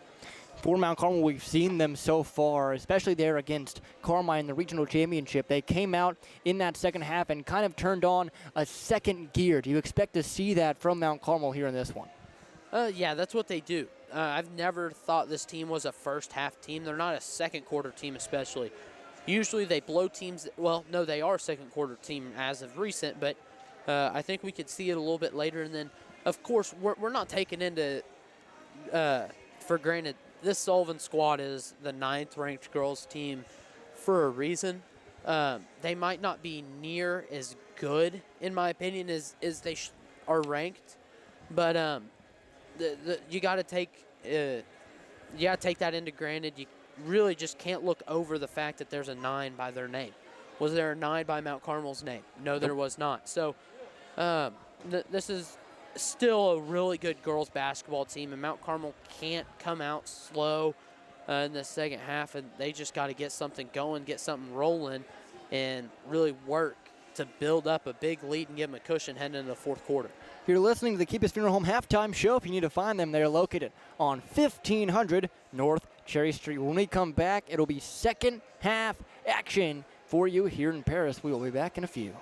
For Mount Carmel, we've seen them so far, especially there against Carmel in the regional championship. They came out in that second half and kind of turned on a second gear. Do you expect to see that from Mount Carmel here in this one? Yeah, that's what they do. I've never thought this team was a first-half team. They're not a second-quarter team especially. Usually they blow teams. Well, no, they are a second-quarter team as of recent, but I think we could see it a little bit later. And then, of course, we're not taking into for granted this Sullivan squad is the 9th-ranked girls team for a reason. They might not be near as good, in my opinion, as they are ranked. But you got to take that into granted. You really just can't look over the fact that there's a 9 by their name. Was there a 9 by Mount Carmel's name? No, there was not. So this is still a really good girls basketball team, and Mount Carmel can't come out slow in the second half, and they just got to get something going, get something rolling, and really work to build up a big lead and give them a cushion heading into the fourth quarter. You're listening to the Keep Us Funeral Home halftime show. If you need to find them, they're located on 1500 North Cherry Street. When we come back, it'll be second half action for you here in Paris. We will be back in a few.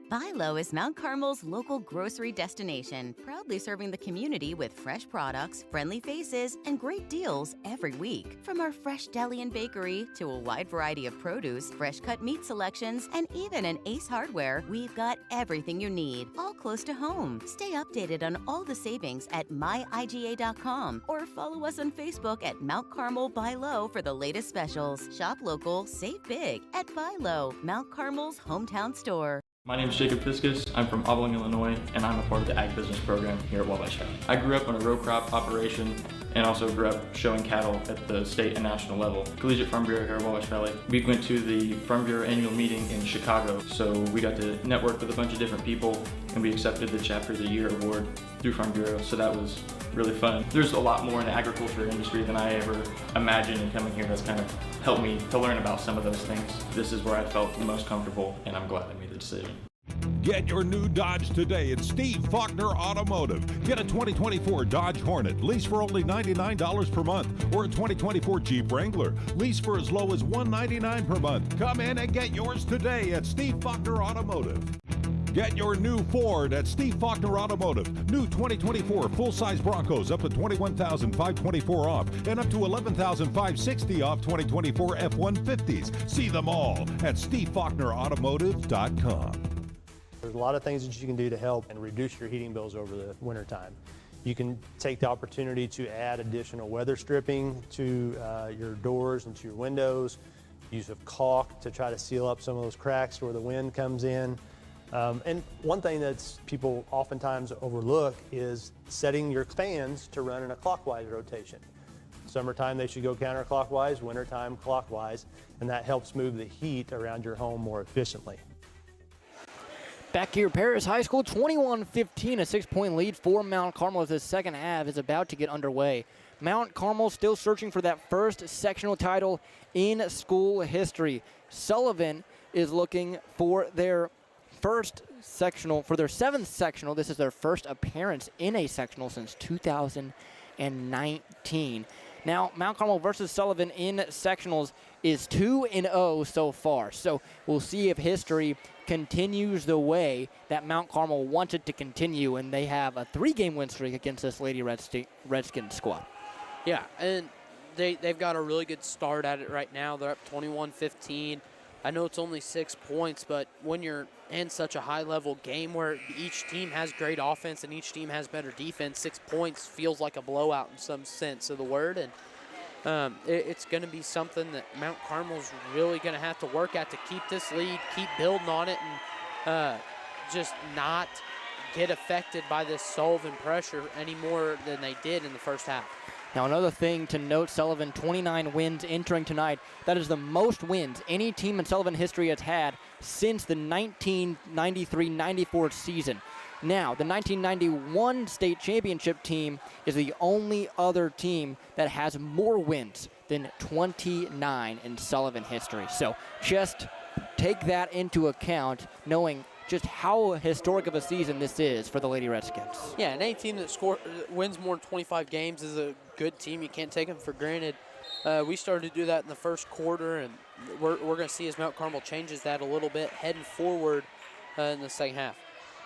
Buy Low is Mount Carmel's local grocery destination, proudly serving the community with fresh products, friendly faces, and great deals every week. From our fresh deli and bakery to a wide variety of produce, fresh cut meat selections, and even an Ace Hardware, we've got everything you need, all close to home. Stay updated on all the savings at myiga.com or follow us on Facebook at Mount Carmel Buy Low for the latest specials. Shop local, save big at Buy Low, Mount Carmel's hometown store. My name is Jacob Piskus. I'm from Oblong, Illinois, and I'm a part of the Ag Business Program here at Wabash Valley. I grew up on a row crop operation and also grew up showing cattle at the state and national level. Collegiate Farm Bureau here at Wabash Valley. We went to the Farm Bureau annual meeting in Chicago, so we got to network with a bunch of different people, and we accepted the Chapter of the Year award through Farm Bureau, so that was really fun. There's a lot more in the agriculture industry than I ever imagined, and coming here has kind of helped me to learn about some of those things. This is where I felt the most comfortable, and I'm glad I made the decision. Get your new Dodge today at Steve Faulkner Automotive. Get a 2024 Dodge Hornet, lease for only $99 per month, or a 2024 Jeep Wrangler, lease for as low as $199 per month. Come in and get yours today at Steve Faulkner Automotive. Get your new Ford at Steve Faulkner Automotive. New 2024 full-size Broncos up to $21,524 off and up to $11,560 off 2024 F-150s. See them all at SteveFaulknerAutomotive.com. There's a lot of things that you can do to help and reduce your heating bills over the wintertime. You can take the opportunity to add additional weather stripping to your doors and to your windows, use of caulk to try to seal up some of those cracks where the wind comes in. And one thing that people oftentimes overlook is setting your fans to run in a clockwise rotation. Summertime, they should go counterclockwise, wintertime, clockwise, and that helps move the heat around your home more efficiently. Back here, Paris High School, 21-15, a 6-point lead for Mount Carmel as the second half is about to get underway. Mount Carmel still searching for that first sectional title in school history. Sullivan is looking for their first sectional, for their 7th sectional. This is their first appearance in a sectional since 2019. Now, Mount Carmel versus Sullivan in sectionals is 2-0 so far. So we'll see if history continues the way that Mount Carmel wants it to continue, and they have a 3-game win streak against this Lady Redskins squad. Yeah, and they've got a really good start at it right now. They're up 21-15. I know it's only 6 points, but when you're in such a high-level game where each team has great offense and each team has better defense, 6 points feels like a blowout in some sense of the word. And it's going to be something that Mount Carmel's really going to have to work at to keep this lead, keep building on it, and just not get affected by this Sullivan pressure any more than they did in the first half. Now, another thing to note, Sullivan, 29 wins entering tonight. That is the most wins any team in Sullivan history has had since the 1993-94 season. Now, the 1991 state championship team is the only other team that has more wins than 29 in Sullivan history. So just take that into account, knowing just how historic of a season this is for the Lady Redskins. Yeah, and any team that wins more than 25 games is a good team. You can't take them for granted. We started to do that in the first quarter, and we're going to see as Mount Carmel changes that a little bit heading forward in the second half.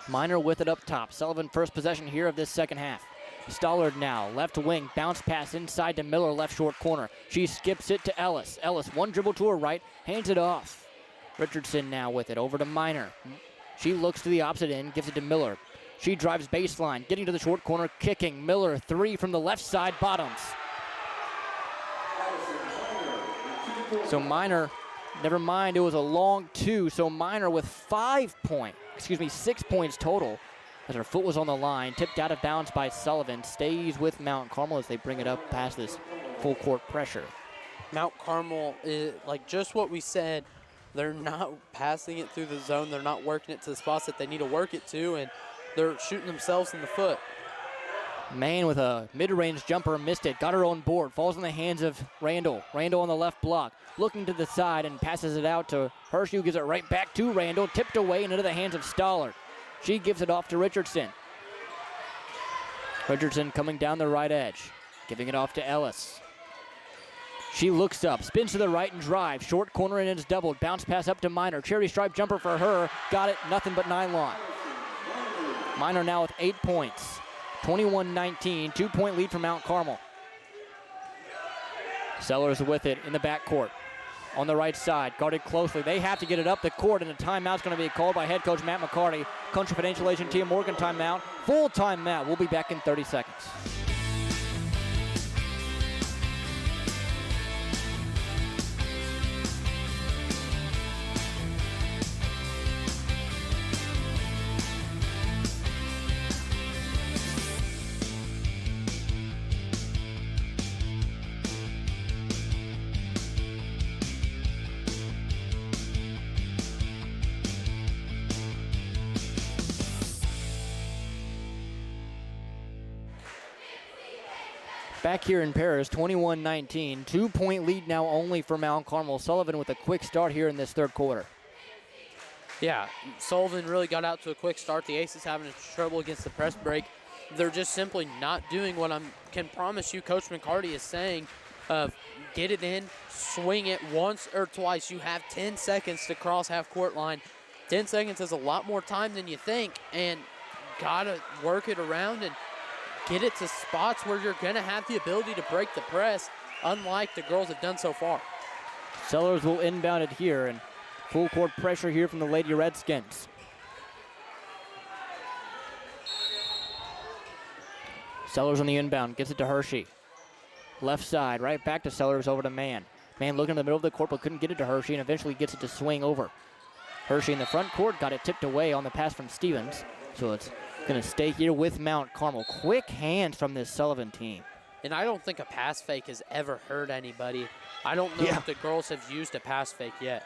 Minor with it up top. Sullivan first possession here of this second half. Stollard now, left wing, bounce pass inside to Miller, left short corner. She skips it to Ellis. Ellis, one dribble to her right, hands it off. Richardson now with it, over to Minor. She looks to the opposite end, gives it to Miller. She drives baseline, getting to the short corner, kicking. Miller, 3 from the left side, bottoms. So Minor Never mind, it was a long 2, so Minor with 6 points total as her foot was on the line. Tipped out of bounds by Sullivan. Stays with Mount Carmel as they bring it up past this full court pressure. Mount Carmel is like just what we said. They're not passing it through the zone. They're not working it to the spots that they need to work it to, and they're shooting themselves in the foot. Mann with a mid-range jumper, missed it, got her own board, falls in the hands of Randall. Randall on the left block, looking to the side and passes it out to Hershey, who gives it right back to Randall, tipped away and into the hands of Stollard. She gives it off to Richardson. Richardson coming down the right edge, giving it off to Ellis. She looks up, spins to the right and drives. Short corner and it's doubled. Bounce pass up to Minor. Cherry stripe jumper for her. Got it, nothing but nylon. Minor now with 8 points. 21-19, 2-point lead for Mount Carmel. Sellers with it in the backcourt. On the right side, guarded closely. They have to get it up the court, and a timeout's going to be called by head coach Matt McCarty. Country Financial Agent Tia Morgan timeout. Full timeout. We'll be back in 30 seconds. Back here in Paris, 21-19, 2-point lead now only for Mount Carmel. Sullivan with a quick start here in this third quarter. Yeah, Sullivan really got out to a quick start. The Aces having trouble against the press break. They're just simply not doing what I can promise you Coach McCarty is saying of get it in, swing it once or twice. You have 10 seconds to cross half-court line. 10 seconds is a lot more time than you think, and got to work it around and get it to spots where you're going to have the ability to break the press, unlike the girls have done so far. Sellers will inbound it here, and full court pressure here from the Lady Redskins. Sellers on the inbound, gets it to Hershey. Left side, right back to Sellers, over to Mann. Mann looking in the middle of the court, but couldn't get it to Hershey, and eventually gets it to swing over. Hershey in the front court, got it tipped away on the pass from Stevens, so it's going to stay here with Mount Carmel. Quick hands from this Sullivan team. And I don't think a pass fake has ever hurt anybody. I don't know if the girls have used a pass fake yet.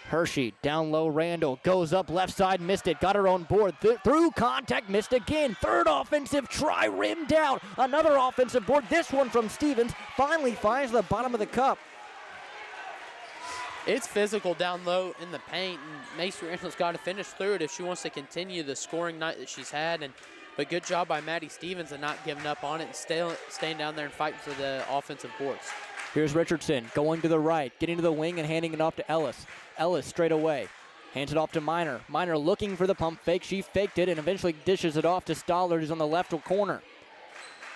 Hershey, down low, Randall, goes up left side, missed it, got her own board, through contact, missed again. Third offensive try, rimmed out. Another offensive board, this one from Stevens, finally finds the bottom of the cup. It's physical down low in the paint, and Macy Randall's got to finish through it if she wants to continue the scoring night that she's had. But good job by Maddie Stevens and not giving up on it and staying down there and fighting for the offensive boards. Here's Richardson going to the right, getting to the wing and handing it off to Ellis. Ellis straight away, hands it off to Minor. Minor looking for the pump fake. She faked it and eventually dishes it off to Stollard, who's on the left corner.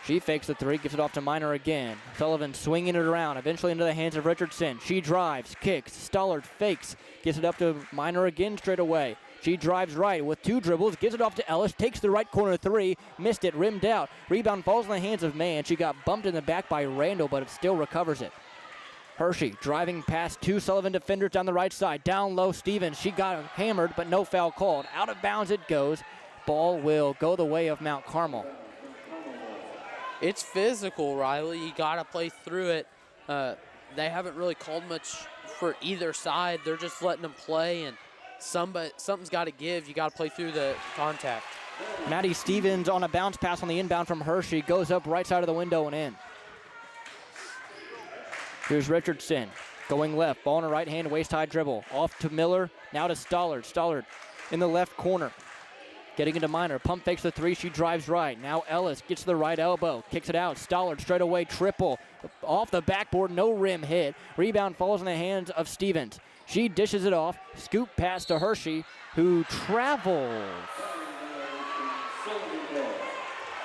She fakes the three, gives it off to Minor again. Sullivan swinging it around, eventually into the hands of Richardson. She drives, kicks, Stollard fakes, gets it up to Minor again straight away. She drives right with 2 dribbles, gives it off to Ellis, takes the right corner 3, missed it, rimmed out. Rebound falls in the hands of Mann. She got bumped in the back by Randall, but it still recovers it. Hershey driving past 2 Sullivan defenders down the right side. Down low, Stevens. She got hammered, but no foul called. Out of bounds it goes. Ball will go the way of Mount Carmel. It's physical, Riley. You got to play through it. They haven't really called much for either side. They're just letting them play, and something's got to give. You got to play through the contact. Maddie Stevens on a bounce pass on the inbound from Hershey. Goes up right side of the window and in. Here's Richardson going left. Ball in her right hand, waist-high dribble. Off to Miller, now to Stollard. Stollard in the left corner. Getting into Minor, pump fakes the 3, she drives right. Now Ellis gets to the right elbow, kicks it out. Stollard straight away, triple. Off the backboard, no rim hit. Rebound falls in the hands of Stevens. She dishes it off, scoop pass to Hershey, who travels.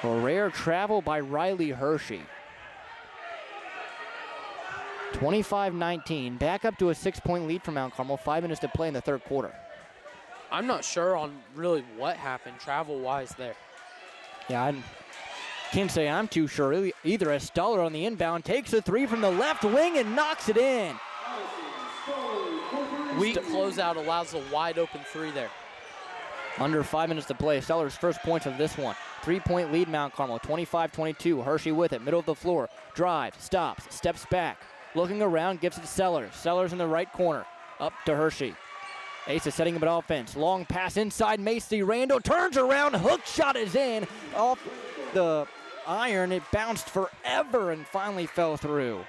A rare travel by Riley Hershey. 25-19, back up to a 6-point lead for Mount Carmel. 5 minutes to play in the third quarter. I'm not sure on really what happened travel-wise there. Yeah, I can't say I'm too sure either, as Stollard on the inbound takes a 3 from the left wing and knocks it in. Weak closeout allows a wide open three there. Under 5 minutes to play. Sellers' first points of this one. 3-point lead, Mount Carmel, 25-22. Hershey with it, middle of the floor. Drive, stops, steps back. Looking around, gives it to Sellers. Sellers in the right corner. Up to Hershey. Ace is setting up an offense. Long pass inside Macy. Randall turns around. Hook shot is in. Off the iron. It bounced forever and finally fell through.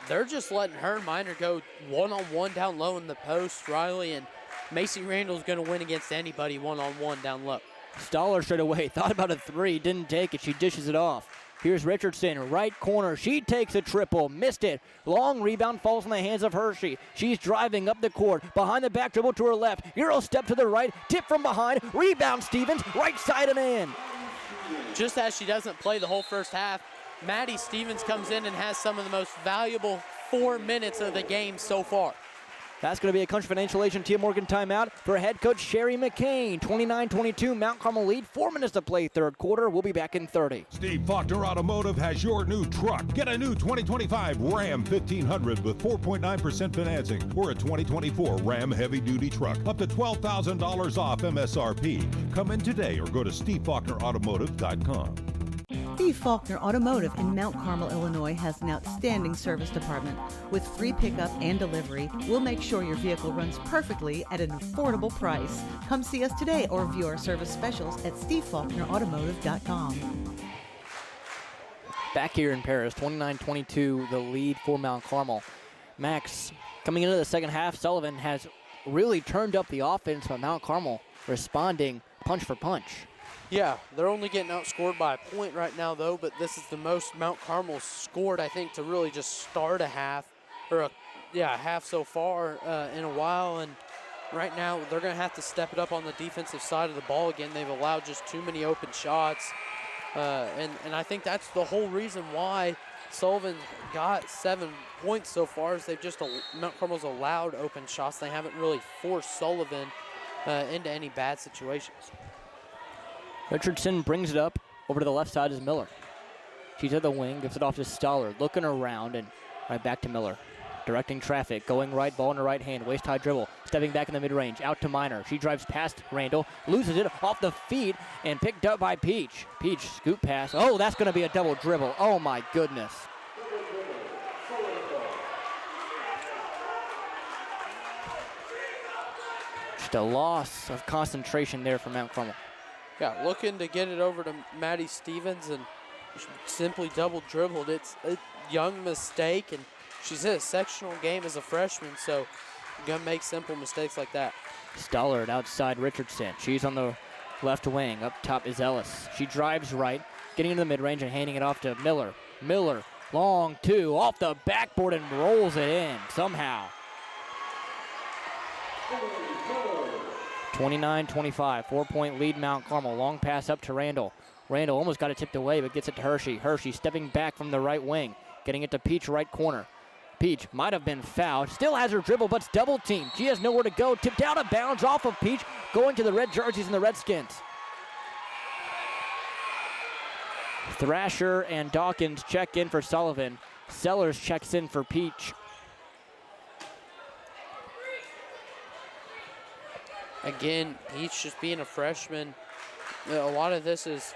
They're just letting her and Minor go one-on-one down low in the post, Riley, and Macy Randall's going to win against anybody one-on-one down low. Stoller straight away. Thought about a three. Didn't take it. She dishes it off. Here's Richardson, right corner. She takes a triple, missed it. Long rebound falls in the hands of Hershey. She's driving up the court, behind the back dribble to her left. Euro step to the right, tip from behind, rebound Stevens, right side and in. Just as she doesn't play the whole first half, Maddie Stevens comes in and has some of the most valuable 4 minutes of the game so far. That's going to be a Country Financial Agent Tia Morgan timeout for head coach Sherry McCain. 29-22, Mount Carmel lead. 4 minutes to play third quarter. We'll be back in 30. Steve Faulkner Automotive has your new truck. Get a new 2025 Ram 1500 with 4.9% financing or a 2024 Ram Heavy Duty truck up to $12,000 off MSRP. Come in today or go to SteveFaulknerAutomotive.com. Steve Faulkner Automotive in Mount Carmel, Illinois has an outstanding service department. With free pickup and delivery, we'll make sure your vehicle runs perfectly at an affordable price. Come see us today or view our service specials at SteveFaulknerAutomotive.com. Back here in Paris, 29-22, the lead for Mount Carmel. Max, coming into the second half, Sullivan has really turned up the offense, but Mount Carmel responding punch for punch. Yeah, they're only getting outscored by a point right now, though, but this is the most Mount Carmel's scored, I think, to really just start a half, or a half so far in a while. And right now, they're going to have to step it up on the defensive side of the ball again. They've allowed just too many open shots, and I think that's the whole reason why Sullivan got 7 points so far. Is they've just Mount Carmel's allowed open shots. They haven't really forced Sullivan into any bad situations. Richardson brings it up. Over to the left side is Miller. She's at the wing, gives it off to Stoller. Looking around and right back to Miller. Directing traffic, going right, ball in her right hand. Waist-high dribble, stepping back in the mid-range. Out to Minor. She drives past Randall, loses it off the feet, and picked up by Peach. Peach, scoop pass. Oh, that's going to be a double dribble. Oh, my goodness. Just a loss of concentration there for Mount Carmel. Yeah, looking to get it over to Maddie Stevens and simply double dribbled. It's a young mistake, and she's in a sectional game as a freshman, so you're going to make simple mistakes like that. Stollard outside Richardson. She's on the left wing. Up top is Ellis. She drives right, getting into the mid-range and handing it off to Miller. Miller, long two, off the backboard and rolls it in somehow. 29-25, 4-point lead Mount Carmel. Long pass up to Randall. Randall almost got it tipped away, but gets it to Hershey. Hershey stepping back from the right wing, getting it to Peach right corner. Peach might have been fouled. Still has her dribble, but it's double teamed. She has nowhere to go. Tipped out of bounds off of Peach, going to the red jerseys and the Redskins. Thrasher and Dawkins check in for Sullivan. Sellers checks in for Peach. Again, Peach just being a freshman, a lot of this is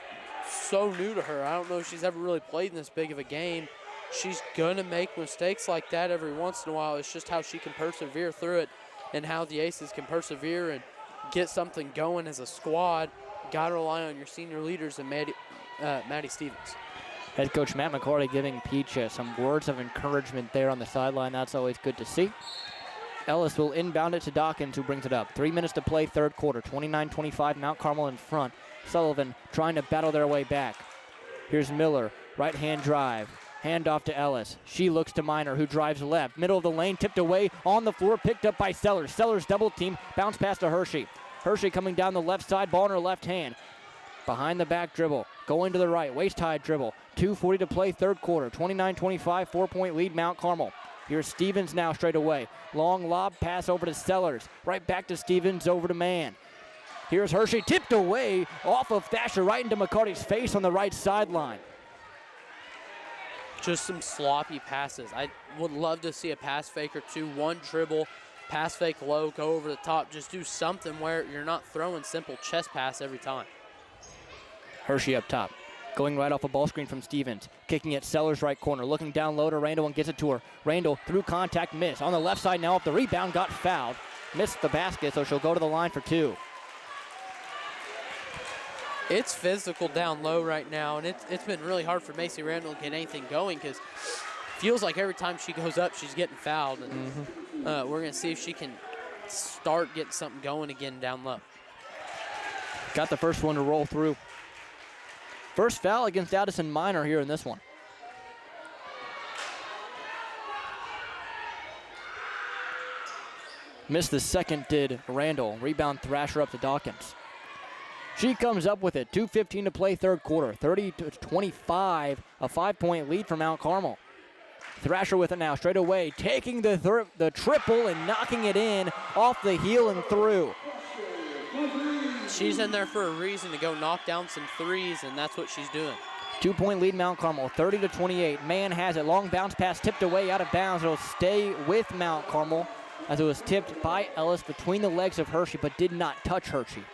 so new to her. I don't know if she's ever really played in this big of a game. She's going to make mistakes like that every once in a while. It's just how she can persevere through it and how the Aces can persevere and get something going as a squad. Got to rely on your senior leaders and Maddie Stevens. Head coach Matt McCarty giving Peach some words of encouragement there on the sideline. That's always good to see. Ellis will inbound it to Dawkins, who brings it up. 3 minutes to play, third quarter. 29-25, Mount Carmel in front. Sullivan trying to battle their way back. Here's Miller, right-hand drive. Hand off to Ellis. She looks to Minor, who drives left. Middle of the lane, tipped away, on the floor, picked up by Sellers. Sellers double team, bounce pass to Hershey. Hershey coming down the left side, ball in her left hand. Behind the back dribble, going to the right, waist-high dribble. 2:40 to play, third quarter. 29-25, 4-point lead, Mount Carmel. Here's Stevens now straight away. Long lob pass over to Sellers. Right back to Stevens, over to Mann. Here's Hershey, tipped away off of Thatcher, right into McCarty's face on the right sideline. Just some sloppy passes. I would love to see a pass fake or two. One dribble, pass fake low, go over the top, just do something where you're not throwing simple chest pass every time. Hershey up top, going right off a ball screen from Stevens, kicking it Sellers right corner, looking down low to Randall and gets it to her. Randall through contact, miss. On the left side now, off the rebound, got fouled. Missed the basket, so she'll go to the line for 2. It's physical down low right now, and it's been really hard for Macy Randall to get anything going because feels like every time she goes up, she's getting fouled. And we're going to see if she can start getting something going again down low. Got the first one to roll through. First foul against Addison Minor here in this one. Missed the second, did Randall. Rebound Thrasher up to Dawkins. She comes up with it. 2:15 to play third quarter. 30-25, a 5-point lead for Mount Carmel. Thrasher with it now, straight away, taking the triple and knocking it in off the heel and through. She's in there for a reason to go knock down some threes, and that's what she's doing. 2-point lead Mount Carmel, 30-28. Mann has it, long bounce pass tipped away out of bounds. It'll stay with Mount Carmel as it was tipped by Ellis between the legs of Hershey, but did not touch Hershey.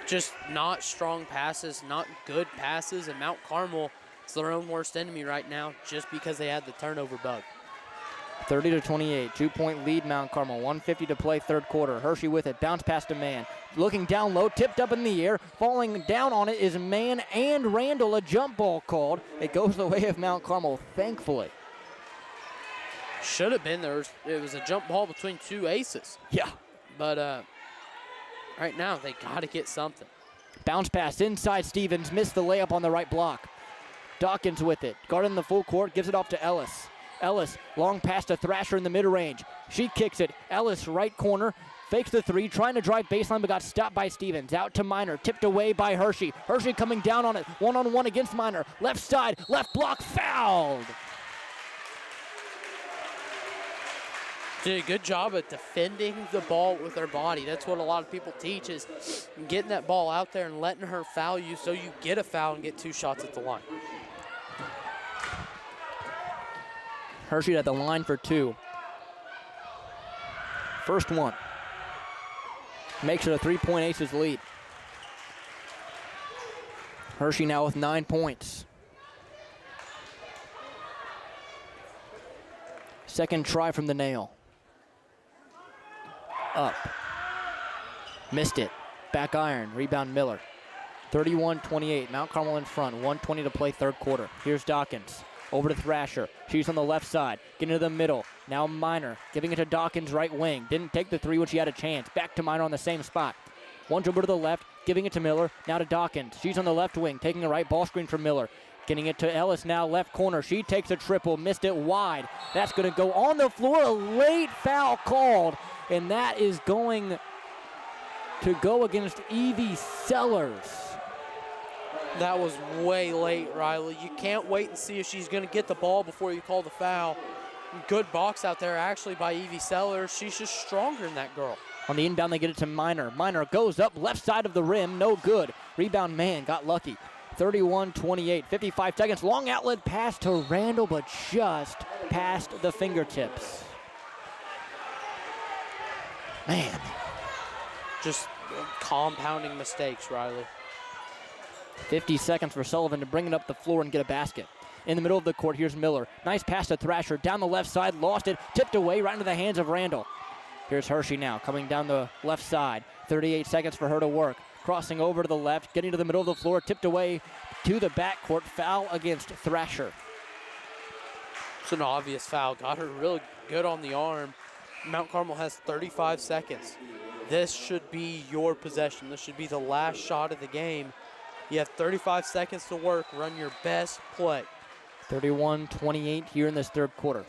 Just not strong passes, not good passes, and Mount Carmel is their own worst enemy right now just because they had the turnover bug. 30-28, 2-point lead Mount Carmel, 1:50 to play third quarter. Hershey with it, bounce pass to Mann. Looking down low, tipped up in the air. Falling down on it is Mann and Randall, a jump ball called. It goes the way of Mount Carmel, thankfully. Should have been there. It was a jump ball between two aces. Yeah. But right now, they got to get something. Bounce pass inside Stevens, missed the layup on the right block. Dawkins with it, guarding the full court, gives it off to Ellis. Ellis, long pass to Thrasher in the mid-range. She kicks it. Ellis, right corner, fakes the three, trying to drive baseline, but got stopped by Stevens. Out to Minor, tipped away by Hershey. Hershey coming down on it, one-on-one against Minor. Left side, left block, fouled. Did a good job at defending the ball with her body. That's what a lot of people teach, is getting that ball out there and letting her foul you so you get a foul and get 2 shots at the line. Hershey at the line for 2. First one. Makes it a 3-point Aces lead. Hershey now with 9 points. Second try from the nail. Up. Missed it. Back iron. Rebound Miller. 31-28. Mount Carmel in front. 1:20 to play third quarter. Here's Dawkins. Over to Thrasher. She's on the left side. Getting to the middle. Now Minor. Giving it to Dawkins right wing. Didn't take the three when she had a chance. Back to Minor on the same spot. One dribble to the left. Giving it to Miller. Now to Dawkins. She's on the left wing. Taking a right ball screen from Miller. Getting it to Ellis now, left corner. She takes a triple, missed it wide. That's going to go on the floor. A late foul called, and that is going to go against Evie Sellers. That was way late, Riley. You can't wait and see if she's going to get the ball before you call the foul. Good box out there, actually, by Evie Sellers. She's just stronger than that girl. On the inbound, they get it to Minor. Minor goes up, left side of the rim, no good. Rebound Mann, got lucky. 31-28, 55 seconds. Long outlet pass to Randall, but just past the fingertips. Man. Just compounding mistakes, Riley. 50 seconds for Sullivan to bring it up the floor and get a basket. In the middle of the court, here's Miller. Nice pass to Thrasher. Down the left side, lost it. Tipped away right into the hands of Randall. Here's Hershey now, coming down the left side. 38 seconds for her to work. Crossing over to the left, getting to the middle of the floor, tipped away to the backcourt. Foul against Thrasher. It's an obvious foul. Got her really good on the arm. Mount Carmel has 35 seconds. This should be your possession. This should be the last shot of the game. You have 35 seconds to work. Run your best play. 31-28 here in this third quarter.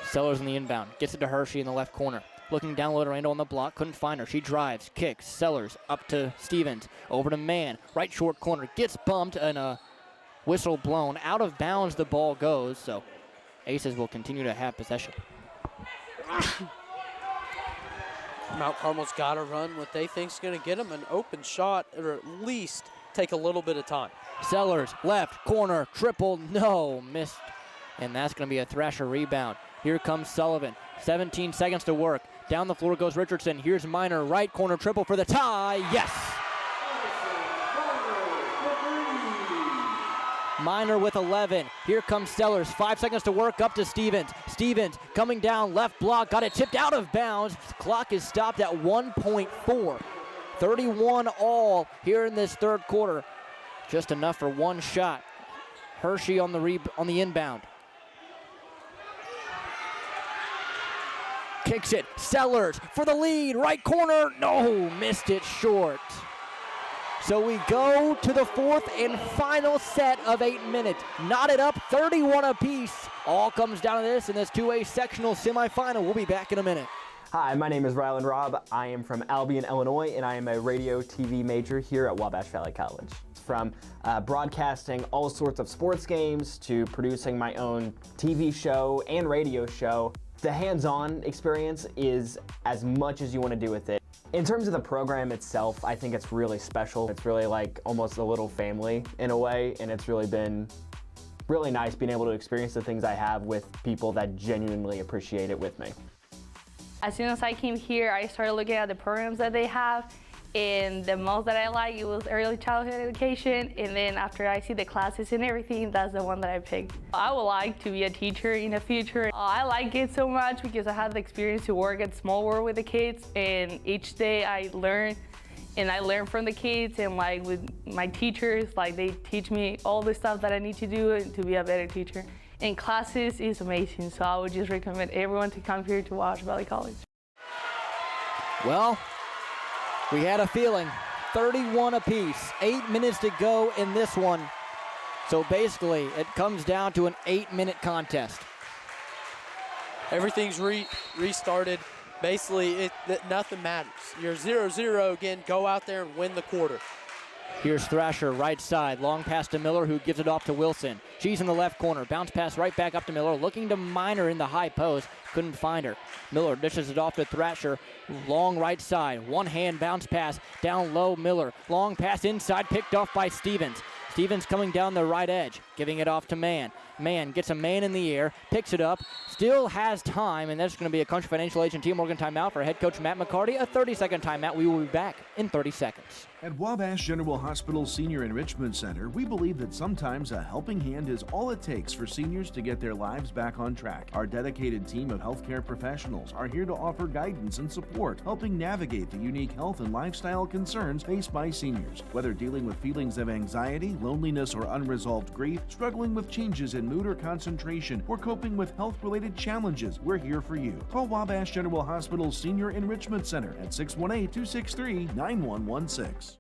Sellers in the inbound. Gets it to Hershey in the left corner. Looking down low to Randall on the block. Couldn't find her. She drives. Kicks. Sellers up to Stevens. Over to Mann. Right short corner. Gets bumped and a whistle blown. Out of bounds the ball goes. So Aces will continue to have possession. Mount Carmel's got to run what they think is going to get them an open shot, or at least take a little bit of time. Sellers, left, corner, triple, no, missed. And that's going to be a Thrasher rebound. Here comes Sullivan, 17 seconds to work. Down the floor goes Richardson. Here's Minor, right corner triple for the tie, yes! Minor with 11. Here comes Sellers. 5 seconds to work, up to Stevens. Stevens coming down, left block, got it tipped out of bounds. Clock is stopped at 1.4. 31 all here in this third quarter. Just enough for one shot. Hershey on the inbound. Kicks it. Sellers for the lead. Right corner. No, missed it short. So we go to the fourth and final set of 8 minutes. Knotted up 31 apiece. All comes down to this in this 2A sectional semifinal. We'll be back in a minute. Hi, my name is Rylan Robb. I am from Albion, Illinois, and I am a radio TV major here at Wabash Valley College. From broadcasting all sorts of sports games to producing my own TV show and radio show, the hands-on experience is as much as you want to do with it. In terms of the program itself, I think it's really special. It's really like almost a little family in a way, and it's really been really nice being able to experience the things I have with people that genuinely appreciate it with me. As soon as I came here, I started looking at the programs that they have, and the most that I like, it was early childhood education, and then after I see the classes and everything, that's the one that I picked. I would like to be a teacher in the future. I like it so much because I had the experience to work at Small World with the kids, and each day I learn, and I learn from the kids, and like with my teachers, like they teach me all the stuff that I need to do to be a better teacher. And classes is amazing, so I would just recommend everyone to come here to Wabash Valley College. Well, we had a feeling. 31 apiece. 8 minutes to go in this one. So basically, it comes down to an 8-minute contest. Everything's restarted. Basically, nothing matters. You're 0-0 again. Go out there and win the quarter. Here's Thrasher, right side. Long pass to Miller, who gives it off to Wilson. She's in the left corner. Bounce pass right back up to Miller. Looking to Minor in the high post. Couldn't find her. Miller dishes it off to Thrasher. Long right side. One hand bounce pass. Down low, Miller. Long pass inside, picked off by Stevens. Stevens coming down the right edge, giving it off to Mann. Mann gets a man in the air, picks it up, still has time, and there's going to be a Country Financial Agent Team Morgan timeout for head coach Matt McCarty. A 30-second timeout. We will be back in 30 seconds. At Wabash General Hospital Senior Enrichment Center, we believe that sometimes a helping hand is all it takes for seniors to get their lives back on track. Our dedicated team of healthcare professionals are here to offer guidance and support, helping navigate the unique health and lifestyle concerns faced by seniors. Whether dealing with feelings of anxiety, loneliness, or unresolved grief, struggling with changes in mood or concentration, or coping with health-related challenges, we're here for you. Call Wabash General Hospital Senior Enrichment Center at 618-263-9116.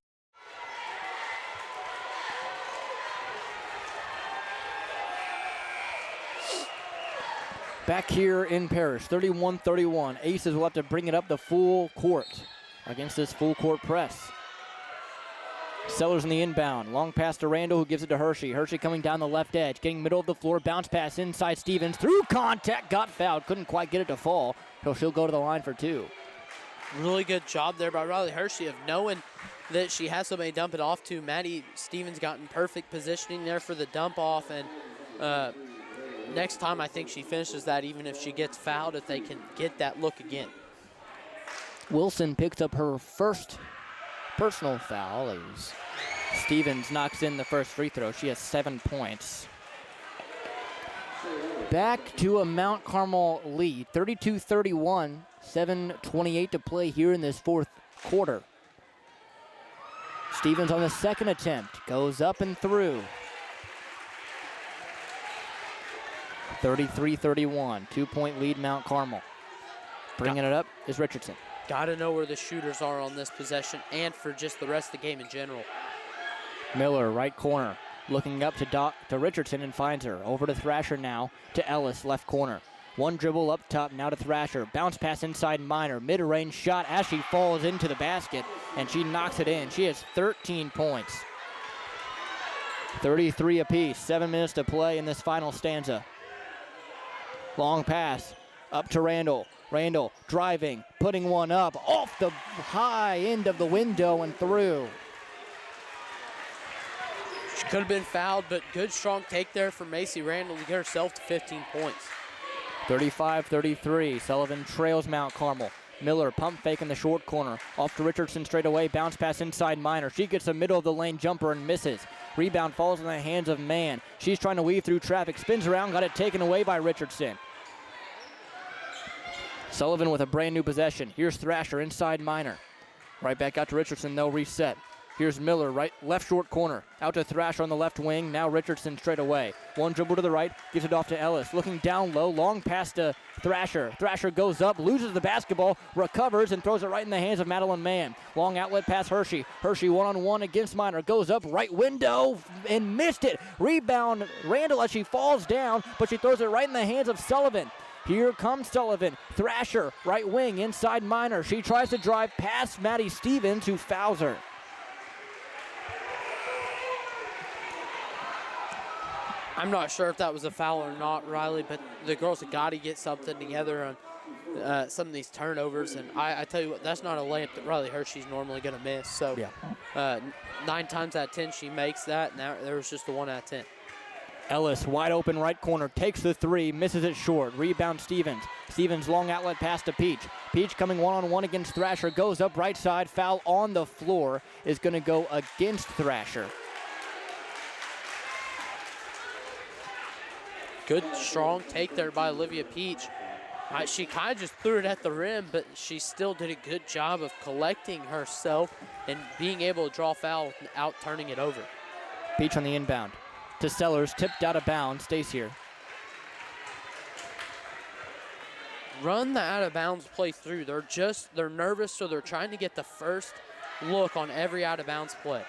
Back here in Parrish, 31-31. Aces will have to bring it up the full court against this full court press. Sellers in the inbound. Long pass to Randall, who gives it to Hershey. Hershey coming down the left edge, getting middle of the floor. Bounce pass inside Stevens. Through contact, got fouled. Couldn't quite get it to fall. So she'll go to the line for two. Really good job there by Riley Hershey of knowing that she has somebody to dump it off to. Maddie Stevens got in perfect positioning there for the dump off, and next time I think she finishes that, even if she gets fouled, if they can get that look again. Wilson picks up her first personal foul as Stevens knocks in the first free throw. She has 7 points. Back to a Mount Carmel lead, 32-31, 7:28 to play here in this fourth quarter. Stevens on the second attempt, goes up and through. 33-31, 2-point lead Mount Carmel. Bringing it up is Richardson. Got to know where the shooters are on this possession and for just the rest of the game in general. Miller, right corner, looking up to Richardson and finds her. Over to Thrasher now, to Ellis, left corner. One dribble up top, now to Thrasher. Bounce pass inside Minor. Mid-range shot as she falls into the basket, and she knocks it in. She has 13 points. 33 apiece, 7 minutes to play in this final stanza. Long pass, up to Randall. Randall driving, putting one up, off the high end of the window and through. She could have been fouled, but good strong take there from Macy Randall to get herself to 15 points. 35-33, Sullivan trails Mount Carmel. Miller pump fake in the short corner. Off to Richardson straight away, bounce pass inside Minor. She gets a middle of the lane jumper and misses. Rebound falls in the hands of Mann. She's trying to weave through traffic, spins around, got it taken away by Richardson. Sullivan with a brand new possession. Here's Thrasher inside Minor. Right back out to Richardson, they'll reset. Here's Miller, left short corner. Out to Thrasher on the left wing. Now Richardson straight away. One dribble to the right, gives it off to Ellis. Looking down low, long pass to Thrasher. Thrasher goes up, loses the basketball, recovers, and throws it right in the hands of Madeline Mann. Long outlet pass Hershey. Hershey one-on-one against Minor. Goes up, right window, and missed it. Rebound Randall as she falls down, but she throws it right in the hands of Sullivan. Here comes Sullivan. Thrasher, right wing, inside Minor. She tries to drive past Maddie Stevens, who fouls her. I'm not sure if that was a foul or not, Riley, but the girls have got to get something together on some of these turnovers. And I tell you what, that's not a layup that Riley Hershey's normally going to miss. So 9 times out of 10 she makes that, and there was just a 1 out of 10. Ellis, wide open right corner, takes the three, misses it short. Rebound Stevens. Stevens long outlet pass to Peach. Peach coming one-on-one against Thrasher, goes up right side, foul on the floor is going to go against Thrasher. Good, strong take there by Olivia Peach. She kind of just threw it at the rim, but she still did a good job of collecting herself and being able to draw foul without turning it over. Peach on the inbound. To Sellers, tipped out of bounds, stays here. Run the out of bounds play through. They're nervous, so they're trying to get the first look on every out of bounds play.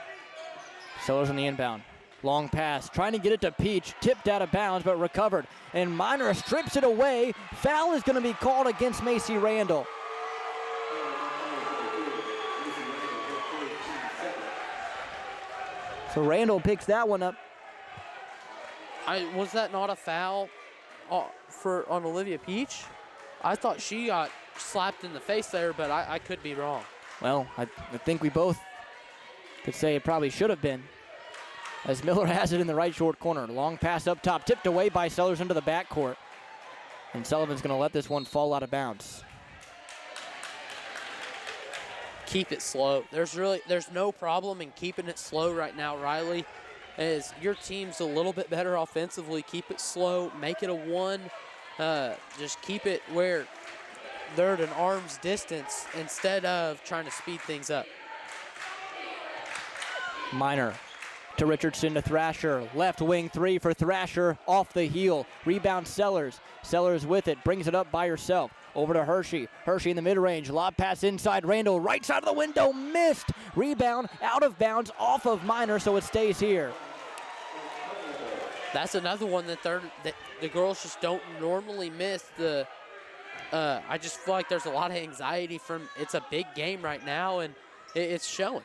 Sellers on the inbound. Long pass, trying to get it to Peach, tipped out of bounds, but recovered. And Minor strips it away. Foul is going to be called against Macy Randall. So Randall picks that one up. Was that not a foul on Olivia Peach? I thought she got slapped in the face there, but I could be wrong. Well, I think we both could say it probably should have been. As Miller has it in the right short corner. Long pass up top, tipped away by Sellers into the backcourt. And Sullivan's going to let this one fall out of bounds. Keep it slow. There's no problem in keeping it slow right now, Riley. As your team's a little bit better offensively, keep it slow, make it a one. Just keep it where they're at an arm's distance instead of trying to speed things up. Minor to Richardson to Thrasher. Left wing three for Thrasher, off the heel. Rebound Sellers. Sellers with it, brings it up by herself. Over to Hershey. Hershey in the mid-range. Lob pass inside Randall. Right side of the window. Missed. Rebound out of bounds off of Minor, so it stays here. That's another one that the girls just don't normally miss. I just feel like there's a lot of anxiety from it's a big game right now, and it's showing.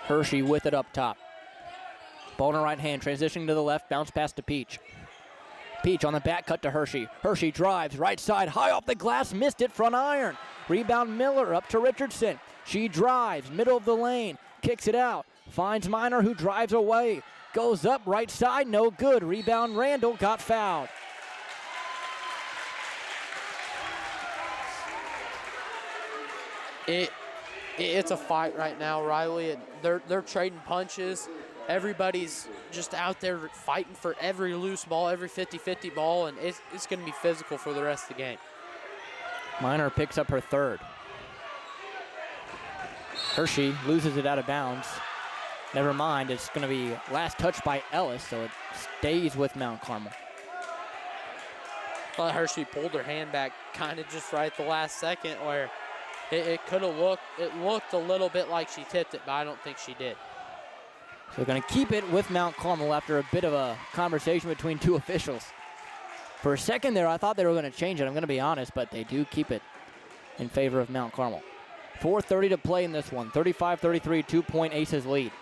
Hershey with it up top. Ball in her right hand, transitioning to the left, bounce pass to Peach. Peach on the back cut to Hershey. Hershey drives, right side, high off the glass, missed it, front iron. Rebound Miller up to Richardson. She drives, middle of the lane, kicks it out, finds Minor who drives away. Goes up, right side, no good. Rebound Randall, got fouled. It's a fight right now, Riley. They're trading punches. Everybody's just out there fighting for every loose ball, every 50-50 ball, and it's going to be physical for the rest of the game. Minor picks up her third. Hershey loses it out of bounds. Never mind, it's going to be last touch by Ellis, so it stays with Mount Carmel. Well, Hershey pulled her hand back kind of just right at the last second where it could have looked a little bit like she tipped it, but I don't think she did. So they're going to keep it with Mount Carmel after a bit of a conversation between two officials. For a second there, I thought they were going to change it, I'm going to be honest, but they do keep it in favor of Mount Carmel. 4:30 to play in this one. 35-33, 2-point Aces lead.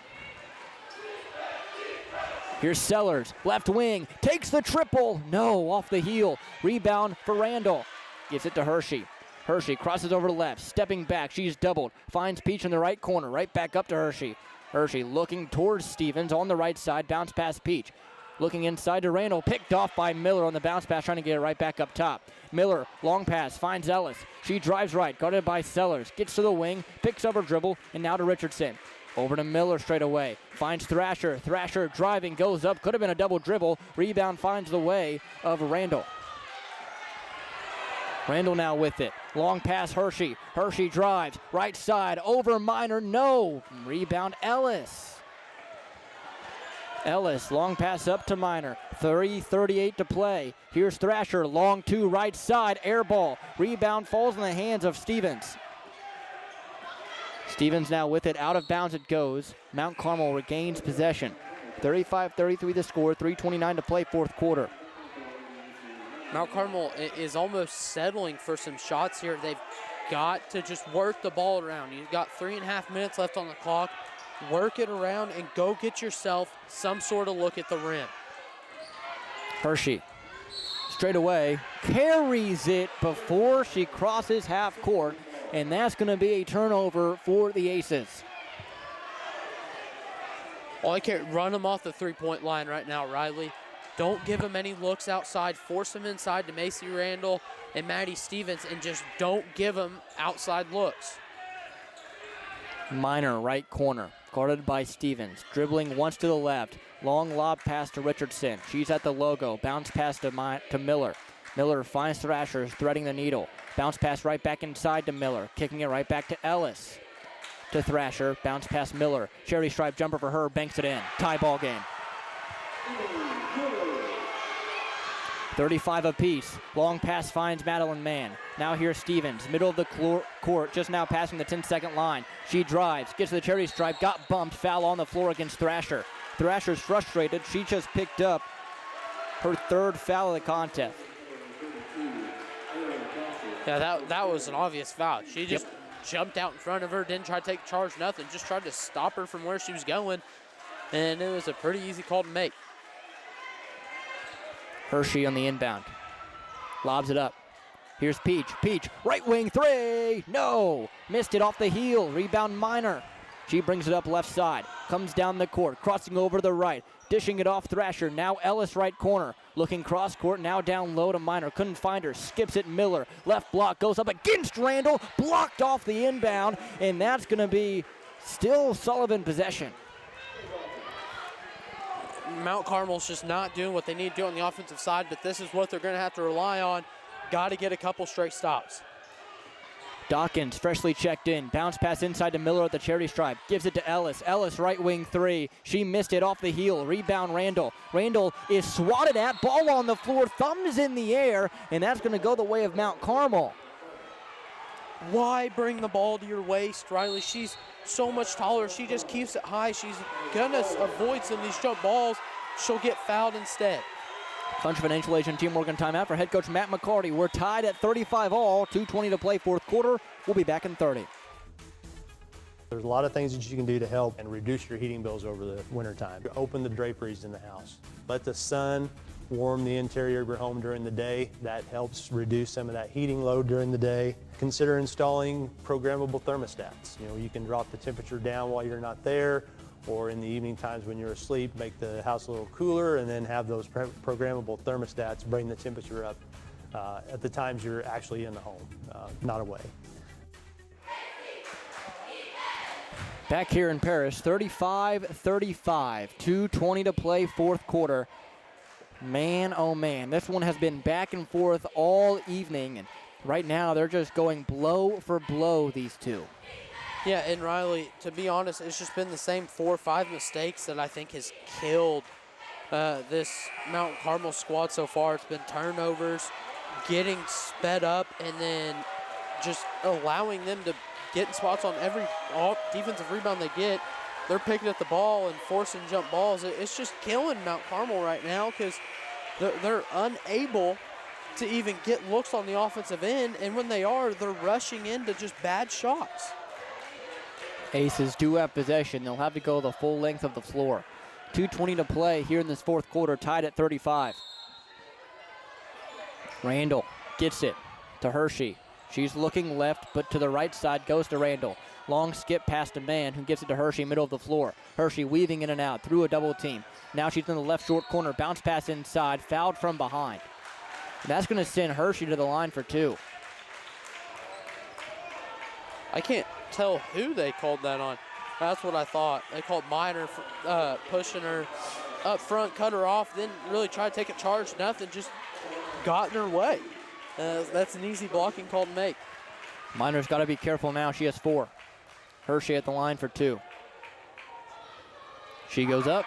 Here's Sellers, left wing, takes the triple. No, off the heel. Rebound for Randall. Gives it to Hershey. Hershey crosses over to left, stepping back. She's doubled. Finds Peach in the right corner. Right back up to Hershey. Hershey looking towards Stevens on the right side, bounce pass Peach. Looking inside to Randall, picked off by Miller on the bounce pass, trying to get it right back up top. Miller, long pass, finds Ellis. She drives right, guarded by Sellers. Gets to the wing, picks up her dribble, and now to Richardson. Over to Miller straight away. Finds Thrasher. Thrasher driving, goes up, could have been a double dribble. Rebound finds the way of Randall. Randall now with it. Long pass Hershey. Hershey drives, right side, over Minor, no. Rebound Ellis. Ellis, long pass up to Minor. 3:38 to play. Here's Thrasher, long two, right side, air ball. Rebound falls in the hands of Stevens. Stevens now with it, out of bounds it goes. Mount Carmel regains possession. 35-33 the score, 3:29 to play, fourth quarter. Mount Carmel is almost settling for some shots here. They've got to just work the ball around. You've got 3.5 minutes left on the clock. Work it around and go get yourself some sort of look at the rim. Hershey, straight away, carries it before she crosses half court, and that's going to be a turnover for the Aces. Well, I can't run them off the three-point line right now, Riley. Don't give them any looks outside. Force them inside to Macy Randall and Maddie Stevens, and just don't give them outside looks. Minor, right corner, guarded by Stevens. Dribbling once to the left. Long lob pass to Richardson. She's at the logo. Bounce pass to Miller. Miller finds Thrasher, threading the needle. Bounce pass right back inside to Miller. Kicking it right back to Ellis. To Thrasher. Bounce pass Miller. Cherry stripe jumper for her. Banks it in. Tie ball game. 35 apiece. Long pass finds Madeline Mann. Now here's Stevens. Middle of the court. Just now passing the 10-second line. She drives. Gets to the cherry stripe. Got bumped. Foul on the floor against Thrasher. Thrasher's frustrated. She just picked up her third foul of the contest. Yeah, that was an obvious foul. She just jumped out in front of her. Didn't try to take charge, nothing. Just tried to stop her from where she was going. And it was a pretty easy call to make. Hershey on the inbound. Lobs it up. Here's Peach. Peach, right wing three. No. Missed it off the heel. Rebound Minor. She brings it up left side. Comes down the court. Crossing over the right. Dishing it off Thrasher. Now Ellis right corner. Looking cross court. Now down low to Minor. Couldn't find her. Skips it Miller. Left block. Goes up against Randall. Blocked off the inbound. And that's going to be still Sullivan possession. Mount Carmel's just not doing what they need to do on the offensive side, but this is what they're going to have to rely on. Got to get a couple straight stops. Dawkins freshly checked in. Bounce pass inside to Miller at the charity stripe. Gives it to Ellis. Ellis right wing three. She missed it off the heel. Rebound Randall. Randall is swatted at. Ball on the floor. Thumbs in the air. And that's going to go the way of Mount Carmel. Why bring the ball to your waist, Riley? She's so much taller. She just keeps it high. She's going to avoid some of these jump balls. She'll get fouled instead. Country Financial Agent Team Morgan timeout for head coach Matt McCarty. We're tied at 35 all. 2:20 to play, fourth quarter. We'll be back in 30. There's a lot of things that you can do to help and reduce your heating bills over the wintertime. Open the draperies in the house. Let the sun warm the interior of your home during the day. That helps reduce some of that heating load during the day. Consider installing programmable thermostats. You know, you can drop the temperature down while you're not there, or in the evening times when you're asleep, make the house a little cooler, and then have those programmable thermostats bring the temperature up at the times you're actually in the home, not away. Back here in Paris, 35-35, 2:20 to play, fourth quarter. Man, oh man, this one has been back and forth all evening, and right now they're just going blow for blow, these two. Yeah, and Riley, to be honest, it's just been the same 4 or 5 mistakes that I think has killed this Mount Carmel squad so far. It's been turnovers, getting sped up, and then just allowing them to get in spots on every defensive rebound they get. They're picking up the ball and forcing jump balls. It's just killing Mount Carmel right now because they're unable to even get looks on the offensive end, and when they are, they're rushing into just bad shots. Aces do have possession. They'll have to go the full length of the floor. 2:20 to play here in this fourth quarter, tied at 35. Randall gets it to Hershey. She's looking left, but to the right side goes to Randall. Long skip past a man who gives it to Hershey, middle of the floor. Hershey weaving in and out through a double team. Now she's in the left short corner. Bounce pass inside. Fouled from behind. And that's going to send Hershey to the line for 2. I can't tell who they called that on. That's what I thought. They called Minor pushing her up front, cut her off, then really tried to take a charge. Nothing, just got in her way. That's an easy blocking call to make. Minor's got to be careful now. She has 4. Hershey at the line for 2. She goes up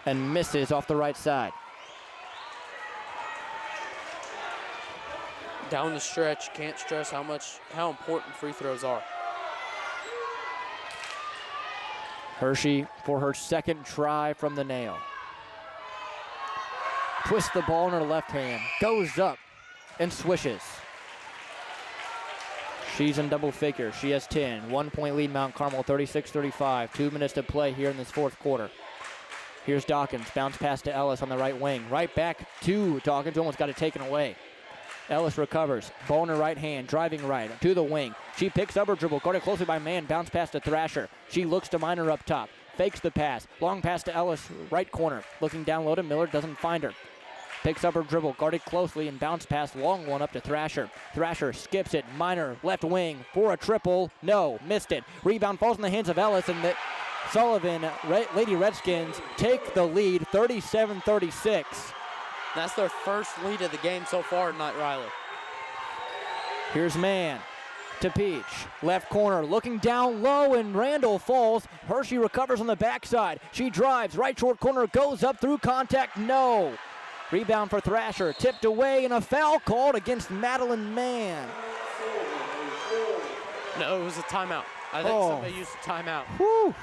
and misses off the right side. Down the stretch, can't stress how important free throws are. Hershey for her second try from the nail. Twists the ball in her left hand, goes up and swishes. She's in double figures. She has 10. 1 point lead, Mount Carmel, 36-35. 2 minutes to play here in this fourth quarter. Here's Dawkins, bounce pass to Ellis on the right wing. Right back to Dawkins, almost got it taken away. Ellis recovers, ball in her right hand, driving right to the wing. She picks up her dribble, guarded closely by Mann, bounce pass to Thrasher. She looks to Minor up top, fakes the pass. Long pass to Ellis, right corner. Looking down low to Miller, doesn't find her. Picks up her dribble, guarded closely, and bounce pass, long one up to Thrasher. Thrasher skips it, Minor left wing for a triple. No, missed it. Rebound falls in the hands of Ellis, and the Sullivan Lady Redskins take the lead, 37-36. That's their first lead of the game so far tonight, Riley. Here's Mann to Peach. Left corner, looking down low, and Randall falls. Hershey recovers on the backside. She drives, right short corner, goes up through contact, no. Rebound for Thrasher, tipped away, and a foul called against Madeline Mann. No, it was a timeout. I think somebody used a timeout. Whew.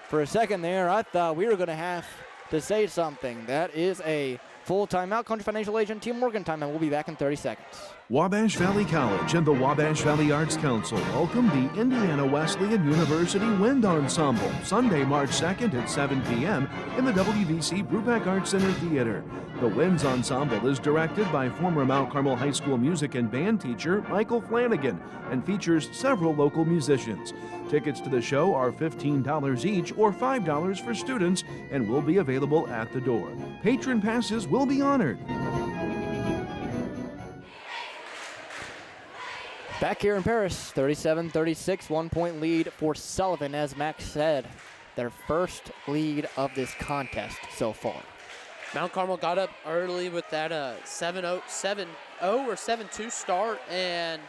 For a second there, I thought we were going to have to say something. That is a full timeout. Country Financial Agent Team Morgan timeout. We'll be back in 30 seconds. Wabash Valley College and the Wabash Valley Arts Council welcome the Indiana Wesleyan University Wind Ensemble, Sunday, March 2nd at 7 p.m. in the WVC Brubeck Arts Center Theater. The Winds Ensemble is directed by former Mount Carmel High School music and band teacher Michael Flanagan and features several local musicians. Tickets to the show are $15 each or $5 for students and will be available at the door. Patron passes will be honored. Back here in Paris, 37-36, 1 point lead for Sullivan, as Max said. Their first lead of this contest so far. Mount Carmel got up early with that 7-0 or 7-2 start, and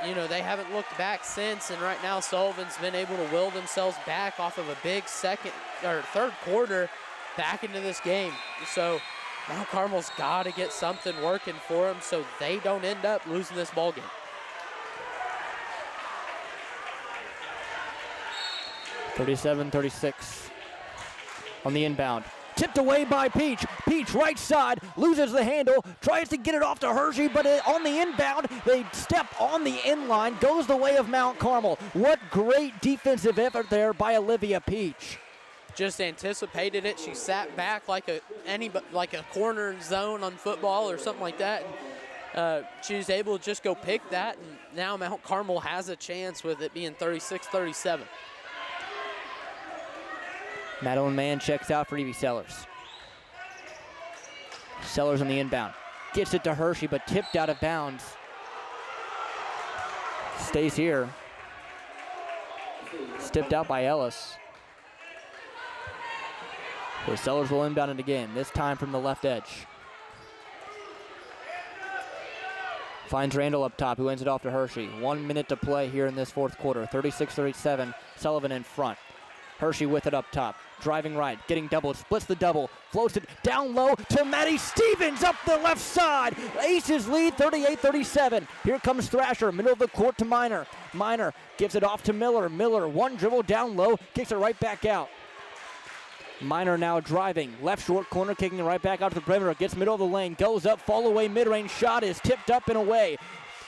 you know, they haven't looked back since, and right now Sullivan's been able to will themselves back off of a big third quarter back into this game. So Mount Carmel's got to get something working for them so they don't end up losing this ball game. 37-36 on the inbound. Tipped away by Peach. Peach right side, loses the handle, tries to get it off to Hershey, but on the inbound, they step on the inline, goes the way of Mount Carmel. What great defensive effort there by Olivia Peach. Just anticipated it. She sat back like a corner zone on football or something like that. And, she was able to just go pick that, and now Mount Carmel has a chance with it being 36-37. Madeline Mann checks out for Evie Sellers. Sellers on the inbound. Gets it to Hershey, but tipped out of bounds. Stays here. Tipped out by Ellis. So Sellers will inbound it again, this time from the left edge. Finds Randall up top, who ends it off to Hershey. 1 minute to play here in this fourth quarter. 36-37, Sullivan in front. Hershey with it up top, driving right, getting doubled, splits the double, floats it down low to Maddie Stevens up the left side. Aces lead 38-37. Here comes Thrasher, middle of the court to Minor. Minor gives it off to Miller. Miller, one dribble down low, kicks it right back out. Minor now driving, left short corner, kicking it right back out to the perimeter, gets middle of the lane, goes up, fall away, mid-range shot is tipped up and away.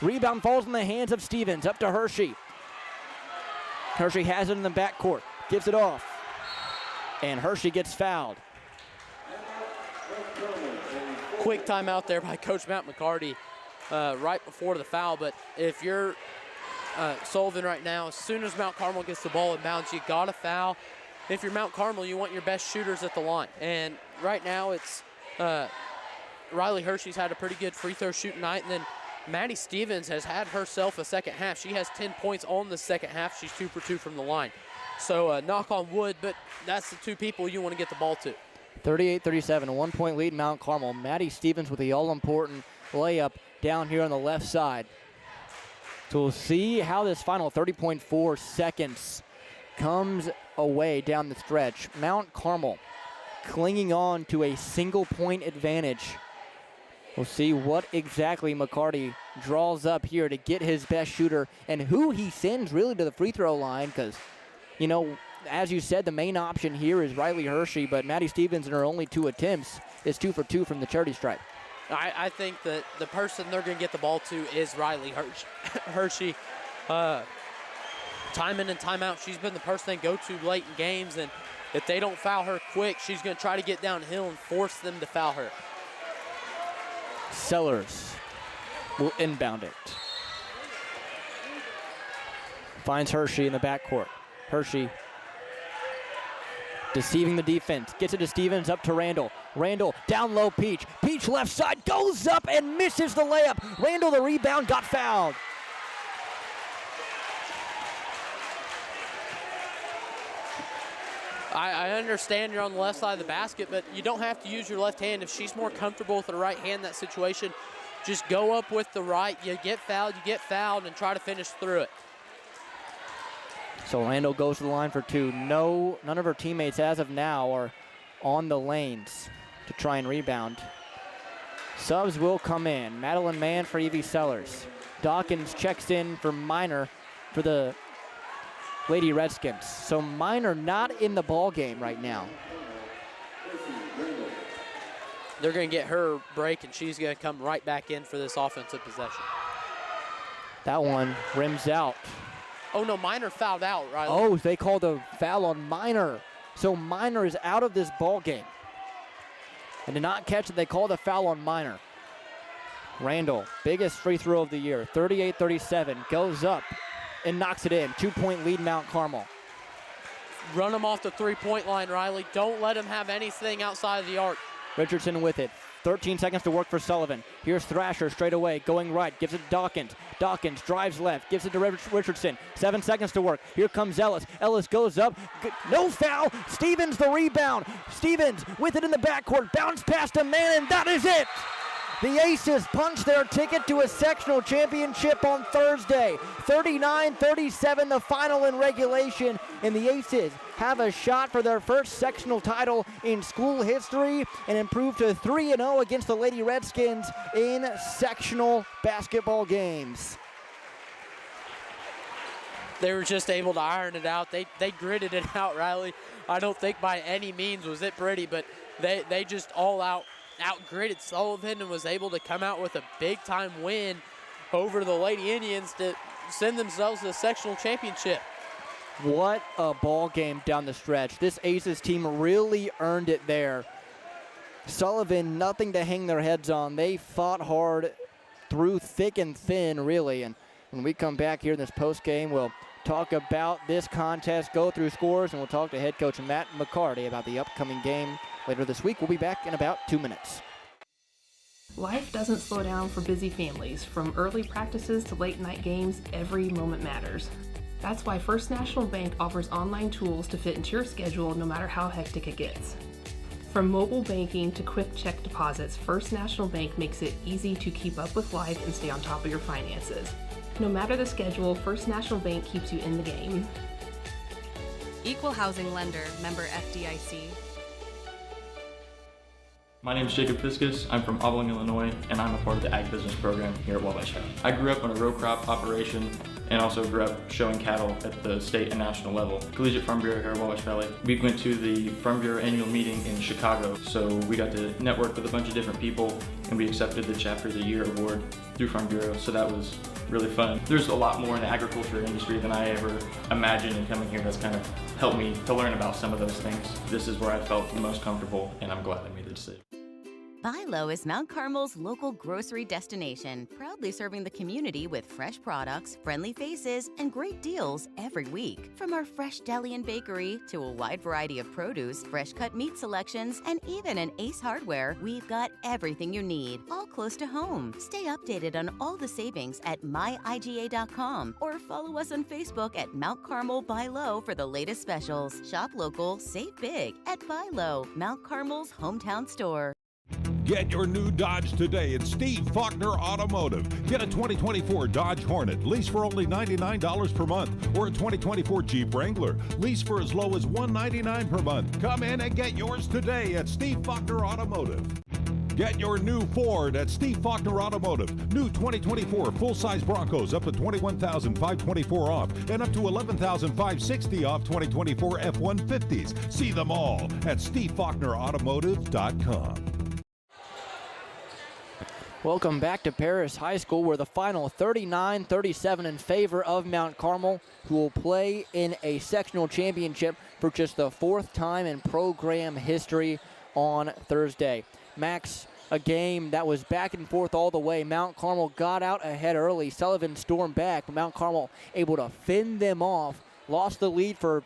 Rebound falls in the hands of Stevens, up to Hershey. Hershey has it in the backcourt. Gives it off, and Hershey gets fouled. Quick timeout there by Coach Matt McCarty right before the foul, but if you're Sullivan right now, as soon as Mount Carmel gets the ball in bounds, you got to foul. If you're Mount Carmel, you want your best shooters at the line. And right now it's Riley Hershey's had a pretty good free throw shooting night. And then Maddie Stevens has had herself a second half. She has 10 points on the second half. She's 2 for 2 from the line. So knock on wood, but that's the two people you want to get the ball to. 38-37, a 1-point lead Mount Carmel. Maddie Stevens with the all-important layup down here on the left side. So we'll see how this final 30.4 seconds comes away down the stretch. Mount Carmel clinging on to a single-point advantage. We'll see what exactly McCarty draws up here to get his best shooter and who he sends really to the free throw line, because, you know, as you said, the main option here is Riley Hershey, but Maddie Stevens in her only 2 attempts is 2 for 2 from the charity stripe. I think that the person they're going to get the ball to is Riley Hershey. Time in and time out, she's been the person they go to late in games, and if they don't foul her quick, she's going to try to get downhill and force them to foul her. Sellers will inbound it. Finds Hershey in the backcourt. Hershey deceiving the defense. Gets it to Stevens, up to Randall. Randall down low, Peach. Peach left side, goes up and misses the layup. Randall the rebound, got fouled. I understand you're on the left side of the basket, but you don't have to use your left hand. If she's more comfortable with her right hand in that situation, just go up with the right. You get fouled, and try to finish through it. So Randall goes to the line for 2. None of her teammates as of now are on the lanes to try and rebound. Subs will come in. Madeline Mann for Evie Sellers. Dawkins checks in for Minor for the Lady Redskins. So Minor not in the ball game right now. They're going to get her break, and she's going to come right back in for this offensive possession. That one rims out. Oh, no, Minor fouled out, Riley. Oh, they called a foul on Minor. So Minor is out of this ball game. And did not catch it. They called a foul on Minor. Randall, biggest free throw of the year, 38-37, goes up and knocks it in. 2-point lead, Mount Carmel. Run them off the three-point line, Riley. Don't let them have anything outside of the arc. Richardson with it. 13 seconds to work for Sullivan. Here's Thrasher straight away, going right, gives it to Dawkins. Dawkins drives left, gives it to Richardson. 7 seconds to work. Here comes Ellis. Ellis goes up. No foul. Stevens the rebound. Stevens with it in the backcourt. Bounce past a man, and that is it. The Aces punch their ticket to a sectional championship on Thursday. 39-37, the final in regulation, and the Aces have a shot for their first sectional title in school history and improve to 3-0 against the Lady Redskins in sectional basketball games. They were just able to iron it out. They gritted it out, Riley. I don't think by any means was it pretty, but they just all out-gritted Sullivan and was able to come out with a big-time win over the Lady Indians to send themselves to the sectional championship. What a ball game down the stretch. This Aces team really earned it there. Sullivan, nothing to hang their heads on. They fought hard through thick and thin, really. And when we come back here in this post game, we'll talk about this contest, go through scores, and we'll talk to head coach Matt McCarty about the upcoming game later this week. We'll be back in about 2 minutes. Life doesn't slow down for busy families. From early practices to late night games, every moment matters. That's why First National Bank offers online tools to fit into your schedule no matter how hectic it gets. From mobile banking to quick check deposits, First National Bank makes it easy to keep up with life and stay on top of your finances. No matter the schedule, First National Bank keeps you in the game. Equal housing lender, member FDIC. My name is Jacob Fiskus. I'm from Oblong, Illinois, and I'm a part of the Ag Business program here at Wabash Valley. I grew up on a row crop operation and also grew up showing cattle at the state and national level. Collegiate Farm Bureau here at Wabash Valley. We went to the Farm Bureau annual meeting in Chicago, so we got to network with a bunch of different people, and we accepted the Chapter of the Year award through Farm Bureau, so that was really fun. There's a lot more in the agriculture industry than I ever imagined, and coming here has kind of helped me to learn about some of those things. This is where I felt the most comfortable, and I'm glad I made the decision. Buy Low is Mount Carmel's local grocery destination, proudly serving the community with fresh products, friendly faces, and great deals every week. From our fresh deli and bakery to a wide variety of produce, fresh cut meat selections, and even an Ace Hardware, we've got everything you need, all close to home. Stay updated on all the savings at myiga.com or follow us on Facebook at Mount Carmel Buy Low for the latest specials. Shop local, save big at Buy Low, Mount Carmel's hometown store. Get your new Dodge today at Steve Faulkner Automotive. Get a 2024 Dodge Hornet, lease for only $99 per month, or a 2024 Jeep Wrangler, lease for as low as $199 per month. Come in and get yours today at Steve Faulkner Automotive. Get your new Ford at Steve Faulkner Automotive. New 2024 full-size Broncos up to $21,524 off and up to $11,560 off 2024 F-150s. See them all at SteveFaulknerAutomotive.com. Welcome back to Paris High School, where the final 39-37 in favor of Mount Carmel, who will play in a sectional championship for just the 4th time in program history on Thursday. Max, a game that was back and forth all the way. Mount Carmel got out ahead early. Sullivan stormed back, but Mount Carmel able to fend them off. Lost the lead for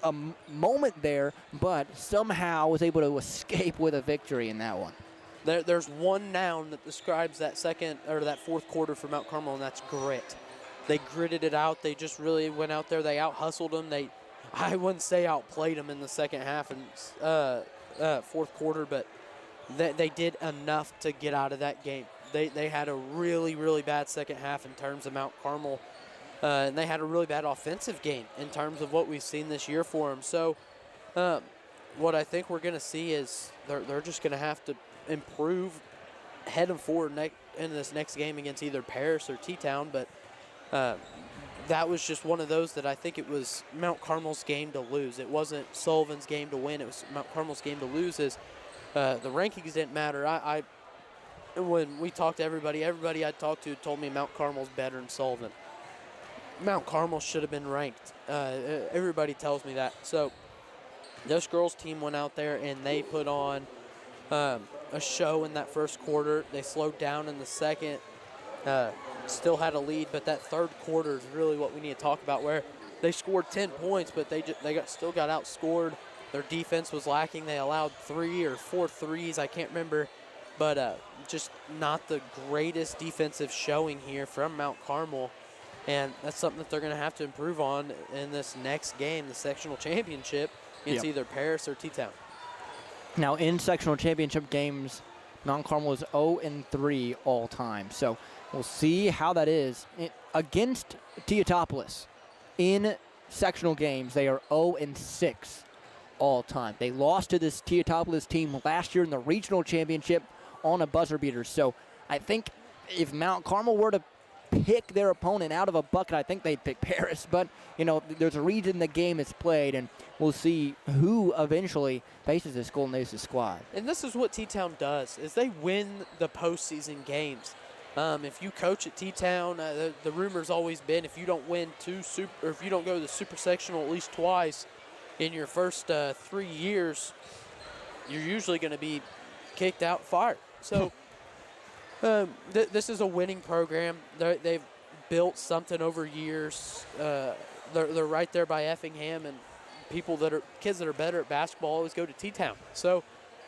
a moment there, but somehow was able to escape with a victory in that one. There's one noun that describes that that fourth quarter for Mount Carmel, and that's grit. They gritted it out. They just really went out there. They out-hustled them. I wouldn't say outplayed them in the second half and fourth quarter, but they did enough to get out of that game. They had a really, really bad second half in terms of Mount Carmel, and they had a really bad offensive game in terms of what we've seen this year for them. So what I think we're going to see is they're just going to have to improve heading forward in this next game against either Paris or T-Town, but that was just one of those that I think it was Mount Carmel's game to lose. It wasn't Sullivan's game to win. It was Mount Carmel's game to lose. The rankings didn't matter. When we talked to everybody I talked to told me Mount Carmel's better than Sullivan. Mount Carmel should have been ranked. Everybody tells me that. So this girls team went out there and they put on a show in that first quarter. They slowed down in the second, still had a lead, but that third quarter is really what we need to talk about, where they scored 10 points, but they still got outscored. Their defense was lacking. They allowed 3 or 4 threes, I can't remember, but just not the greatest defensive showing here from Mount Carmel, and that's something that they're going to have to improve on in this next game, the sectional championship, against either Paris or T-Town. Now, in sectional championship games, Mount Carmel is 0-3 all time. So we'll see how that is. Against Teotopolis, in sectional games, they are 0-6 all time. They lost to this Teotopolis team last year in the regional championship on a buzzer beater. So I think if Mount Carmel were to pick their opponent out of a bucket, I think they'd pick Paris. But, there's a reason the game is played, and we'll see who eventually faces this Golden Aces squad. And this is what T-Town does, is they win the postseason games. If you coach at T-Town, the rumor's always been if you don't win if you don't go to the super sectional at least twice in your first 3 years, you're usually going to be kicked out, fired. So this is a winning program. They've built something over years. They're right there by Effingham, and kids that are better at basketball always go to T-Town. So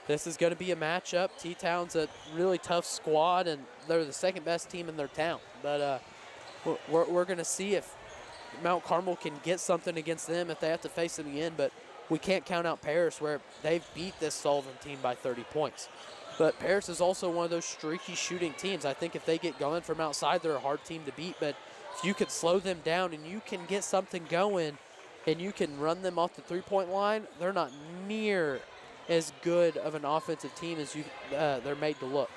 this is going to be a matchup. T-Town's a really tough squad, and they're the second best team in their town. But we're going to see if Mount Carmel can get something against them if they have to face them again. But we can't count out Paris, where they've beat this Sullivan team by 30 points. But Paris is also one of those streaky shooting teams. I think if they get going from outside, they're a hard team to beat. But if you could slow them down and you can get something going and you can run them off the three-point line, they're not near as good of an offensive team as they're made to look.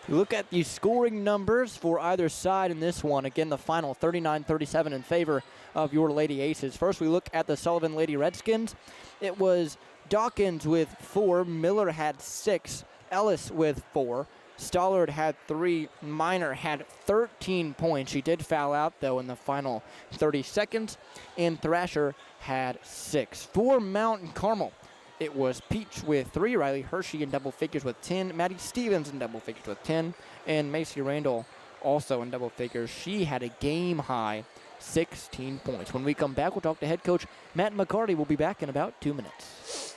You look at the scoring numbers for either side in this one. Again, the final 39-37 in favor of your Lady Aces. First, we look at the Sullivan Lady Redskins. It was Dawkins with 4, Miller had 6, Ellis with 4, Stollard had 3, Minor had 13 points. She did foul out, though, in the final 30 seconds, and Thrasher had 6. For Mount Carmel, it was Peach with 3, Riley Hershey in double figures with 10, Maddie Stevens in double figures with 10, and Macy Randall also in double figures. She had a game-high 16 points. When we come back, we'll talk to head coach Matt McCarty. We'll be back in about 2 minutes.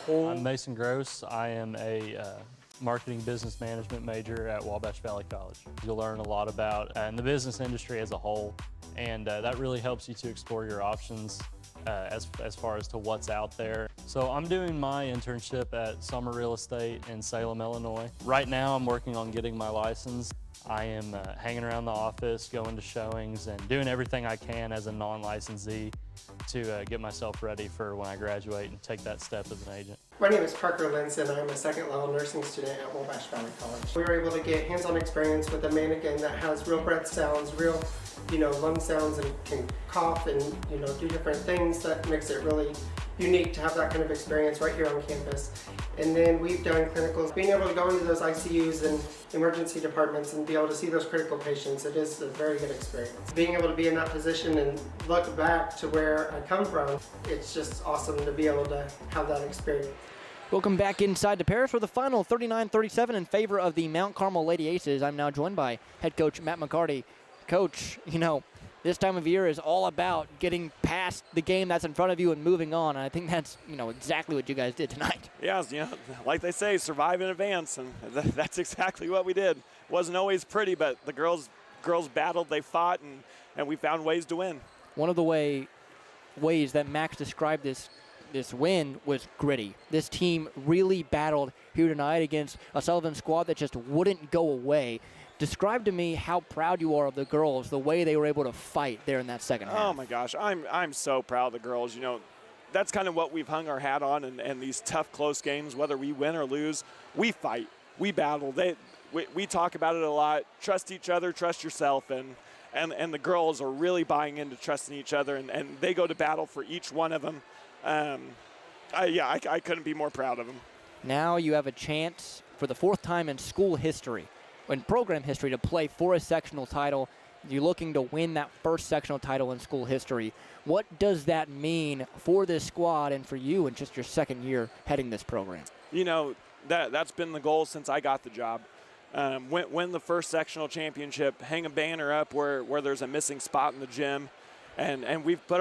I'm Mason Gross. I am a marketing business management major at Wabash Valley College. You'll learn a lot about in the business industry as a whole, and that really helps you to explore your options as far as to what's out there. So I'm doing my internship at Summer Real Estate in Salem, Illinois. Right now I'm working on getting my license. I am hanging around the office, going to showings, and doing everything I can as a non-licensee to get myself ready for when I graduate and take that step as an agent. My name is Parker Linson. I'm a second-level nursing student at Wabash Valley College. We were able to get hands-on experience with a mannequin that has real breath sounds, real, lung sounds, and can cough and, do different things. That makes it really unique to have that kind of experience right here on campus. And then we've done clinicals. Being able to go into those ICUs and emergency departments and be able to see those critical patients, it is a very good experience. Being able to be in that position and look back to where I come from, it's just awesome to be able to have that experience. Welcome back inside to Paris for the final 39-37 in favor of the Mount Carmel Lady Aces. I'm now joined by head coach Matt McCarty. Coach, this time of year is all about getting past the game that's in front of you and moving on. And I think that's, exactly what you guys did tonight. Yeah, like they say, survive in advance, and that's exactly what we did. Wasn't always pretty, but the girls battled, they fought, and we found ways to win. One of the ways that Max described this win was gritty. This team really battled here tonight against a Sullivan squad that just wouldn't go away. Describe to me how proud you are of the girls, the way they were able to fight there in that second half. Oh my gosh, I'm so proud of the girls. That's kind of what we've hung our hat on, and these tough, close games, whether we win or lose, we fight, we battle. We talk about it a lot. Trust each other, trust yourself, and the girls are really buying into trusting each other, and they go to battle for each one of them. I couldn't be more proud of them. Now you have a chance for the 4th time in school history, in program history, to play for a sectional title. You're looking to win that first sectional title in school history. What does that mean for this squad and for you in just your second year heading this program? That's been the goal since I got the job. Win the first sectional championship, hang a banner up where there's a missing spot in the gym, and we've put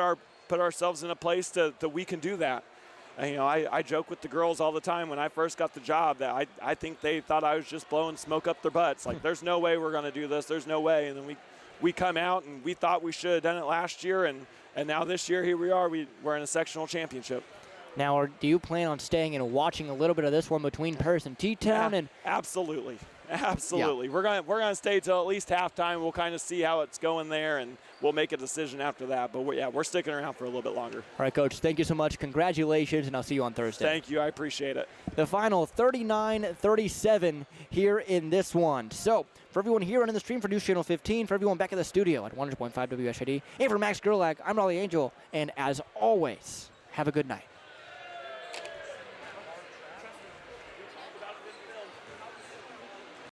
ourselves in a place that we can do that. And, I joke with the girls all the time when I first got the job that I think they thought I was just blowing smoke up their butts. Like, there's no way we're going to do this. There's no way. And then we come out, and we thought we should have done it last year, and now this year, here we are. We're in a sectional championship. Now, do you plan on staying and watching a little bit of this one between Paris and T-Town? Absolutely. Absolutely. Yeah. We're gonna stay till at least halftime. We'll kind of see how it's going there, and we'll make a decision after that. But we're sticking around for a little bit longer. All right, Coach, thank you so much. Congratulations, and I'll see you on Thursday. Thank you. I appreciate it. The final 39-37 here in this one. So for everyone here and in the stream for News Channel 15, for everyone back in the studio at 100.5 WSID, and for Max Gerlach, I'm Raleigh Angel, and as always, have a good night.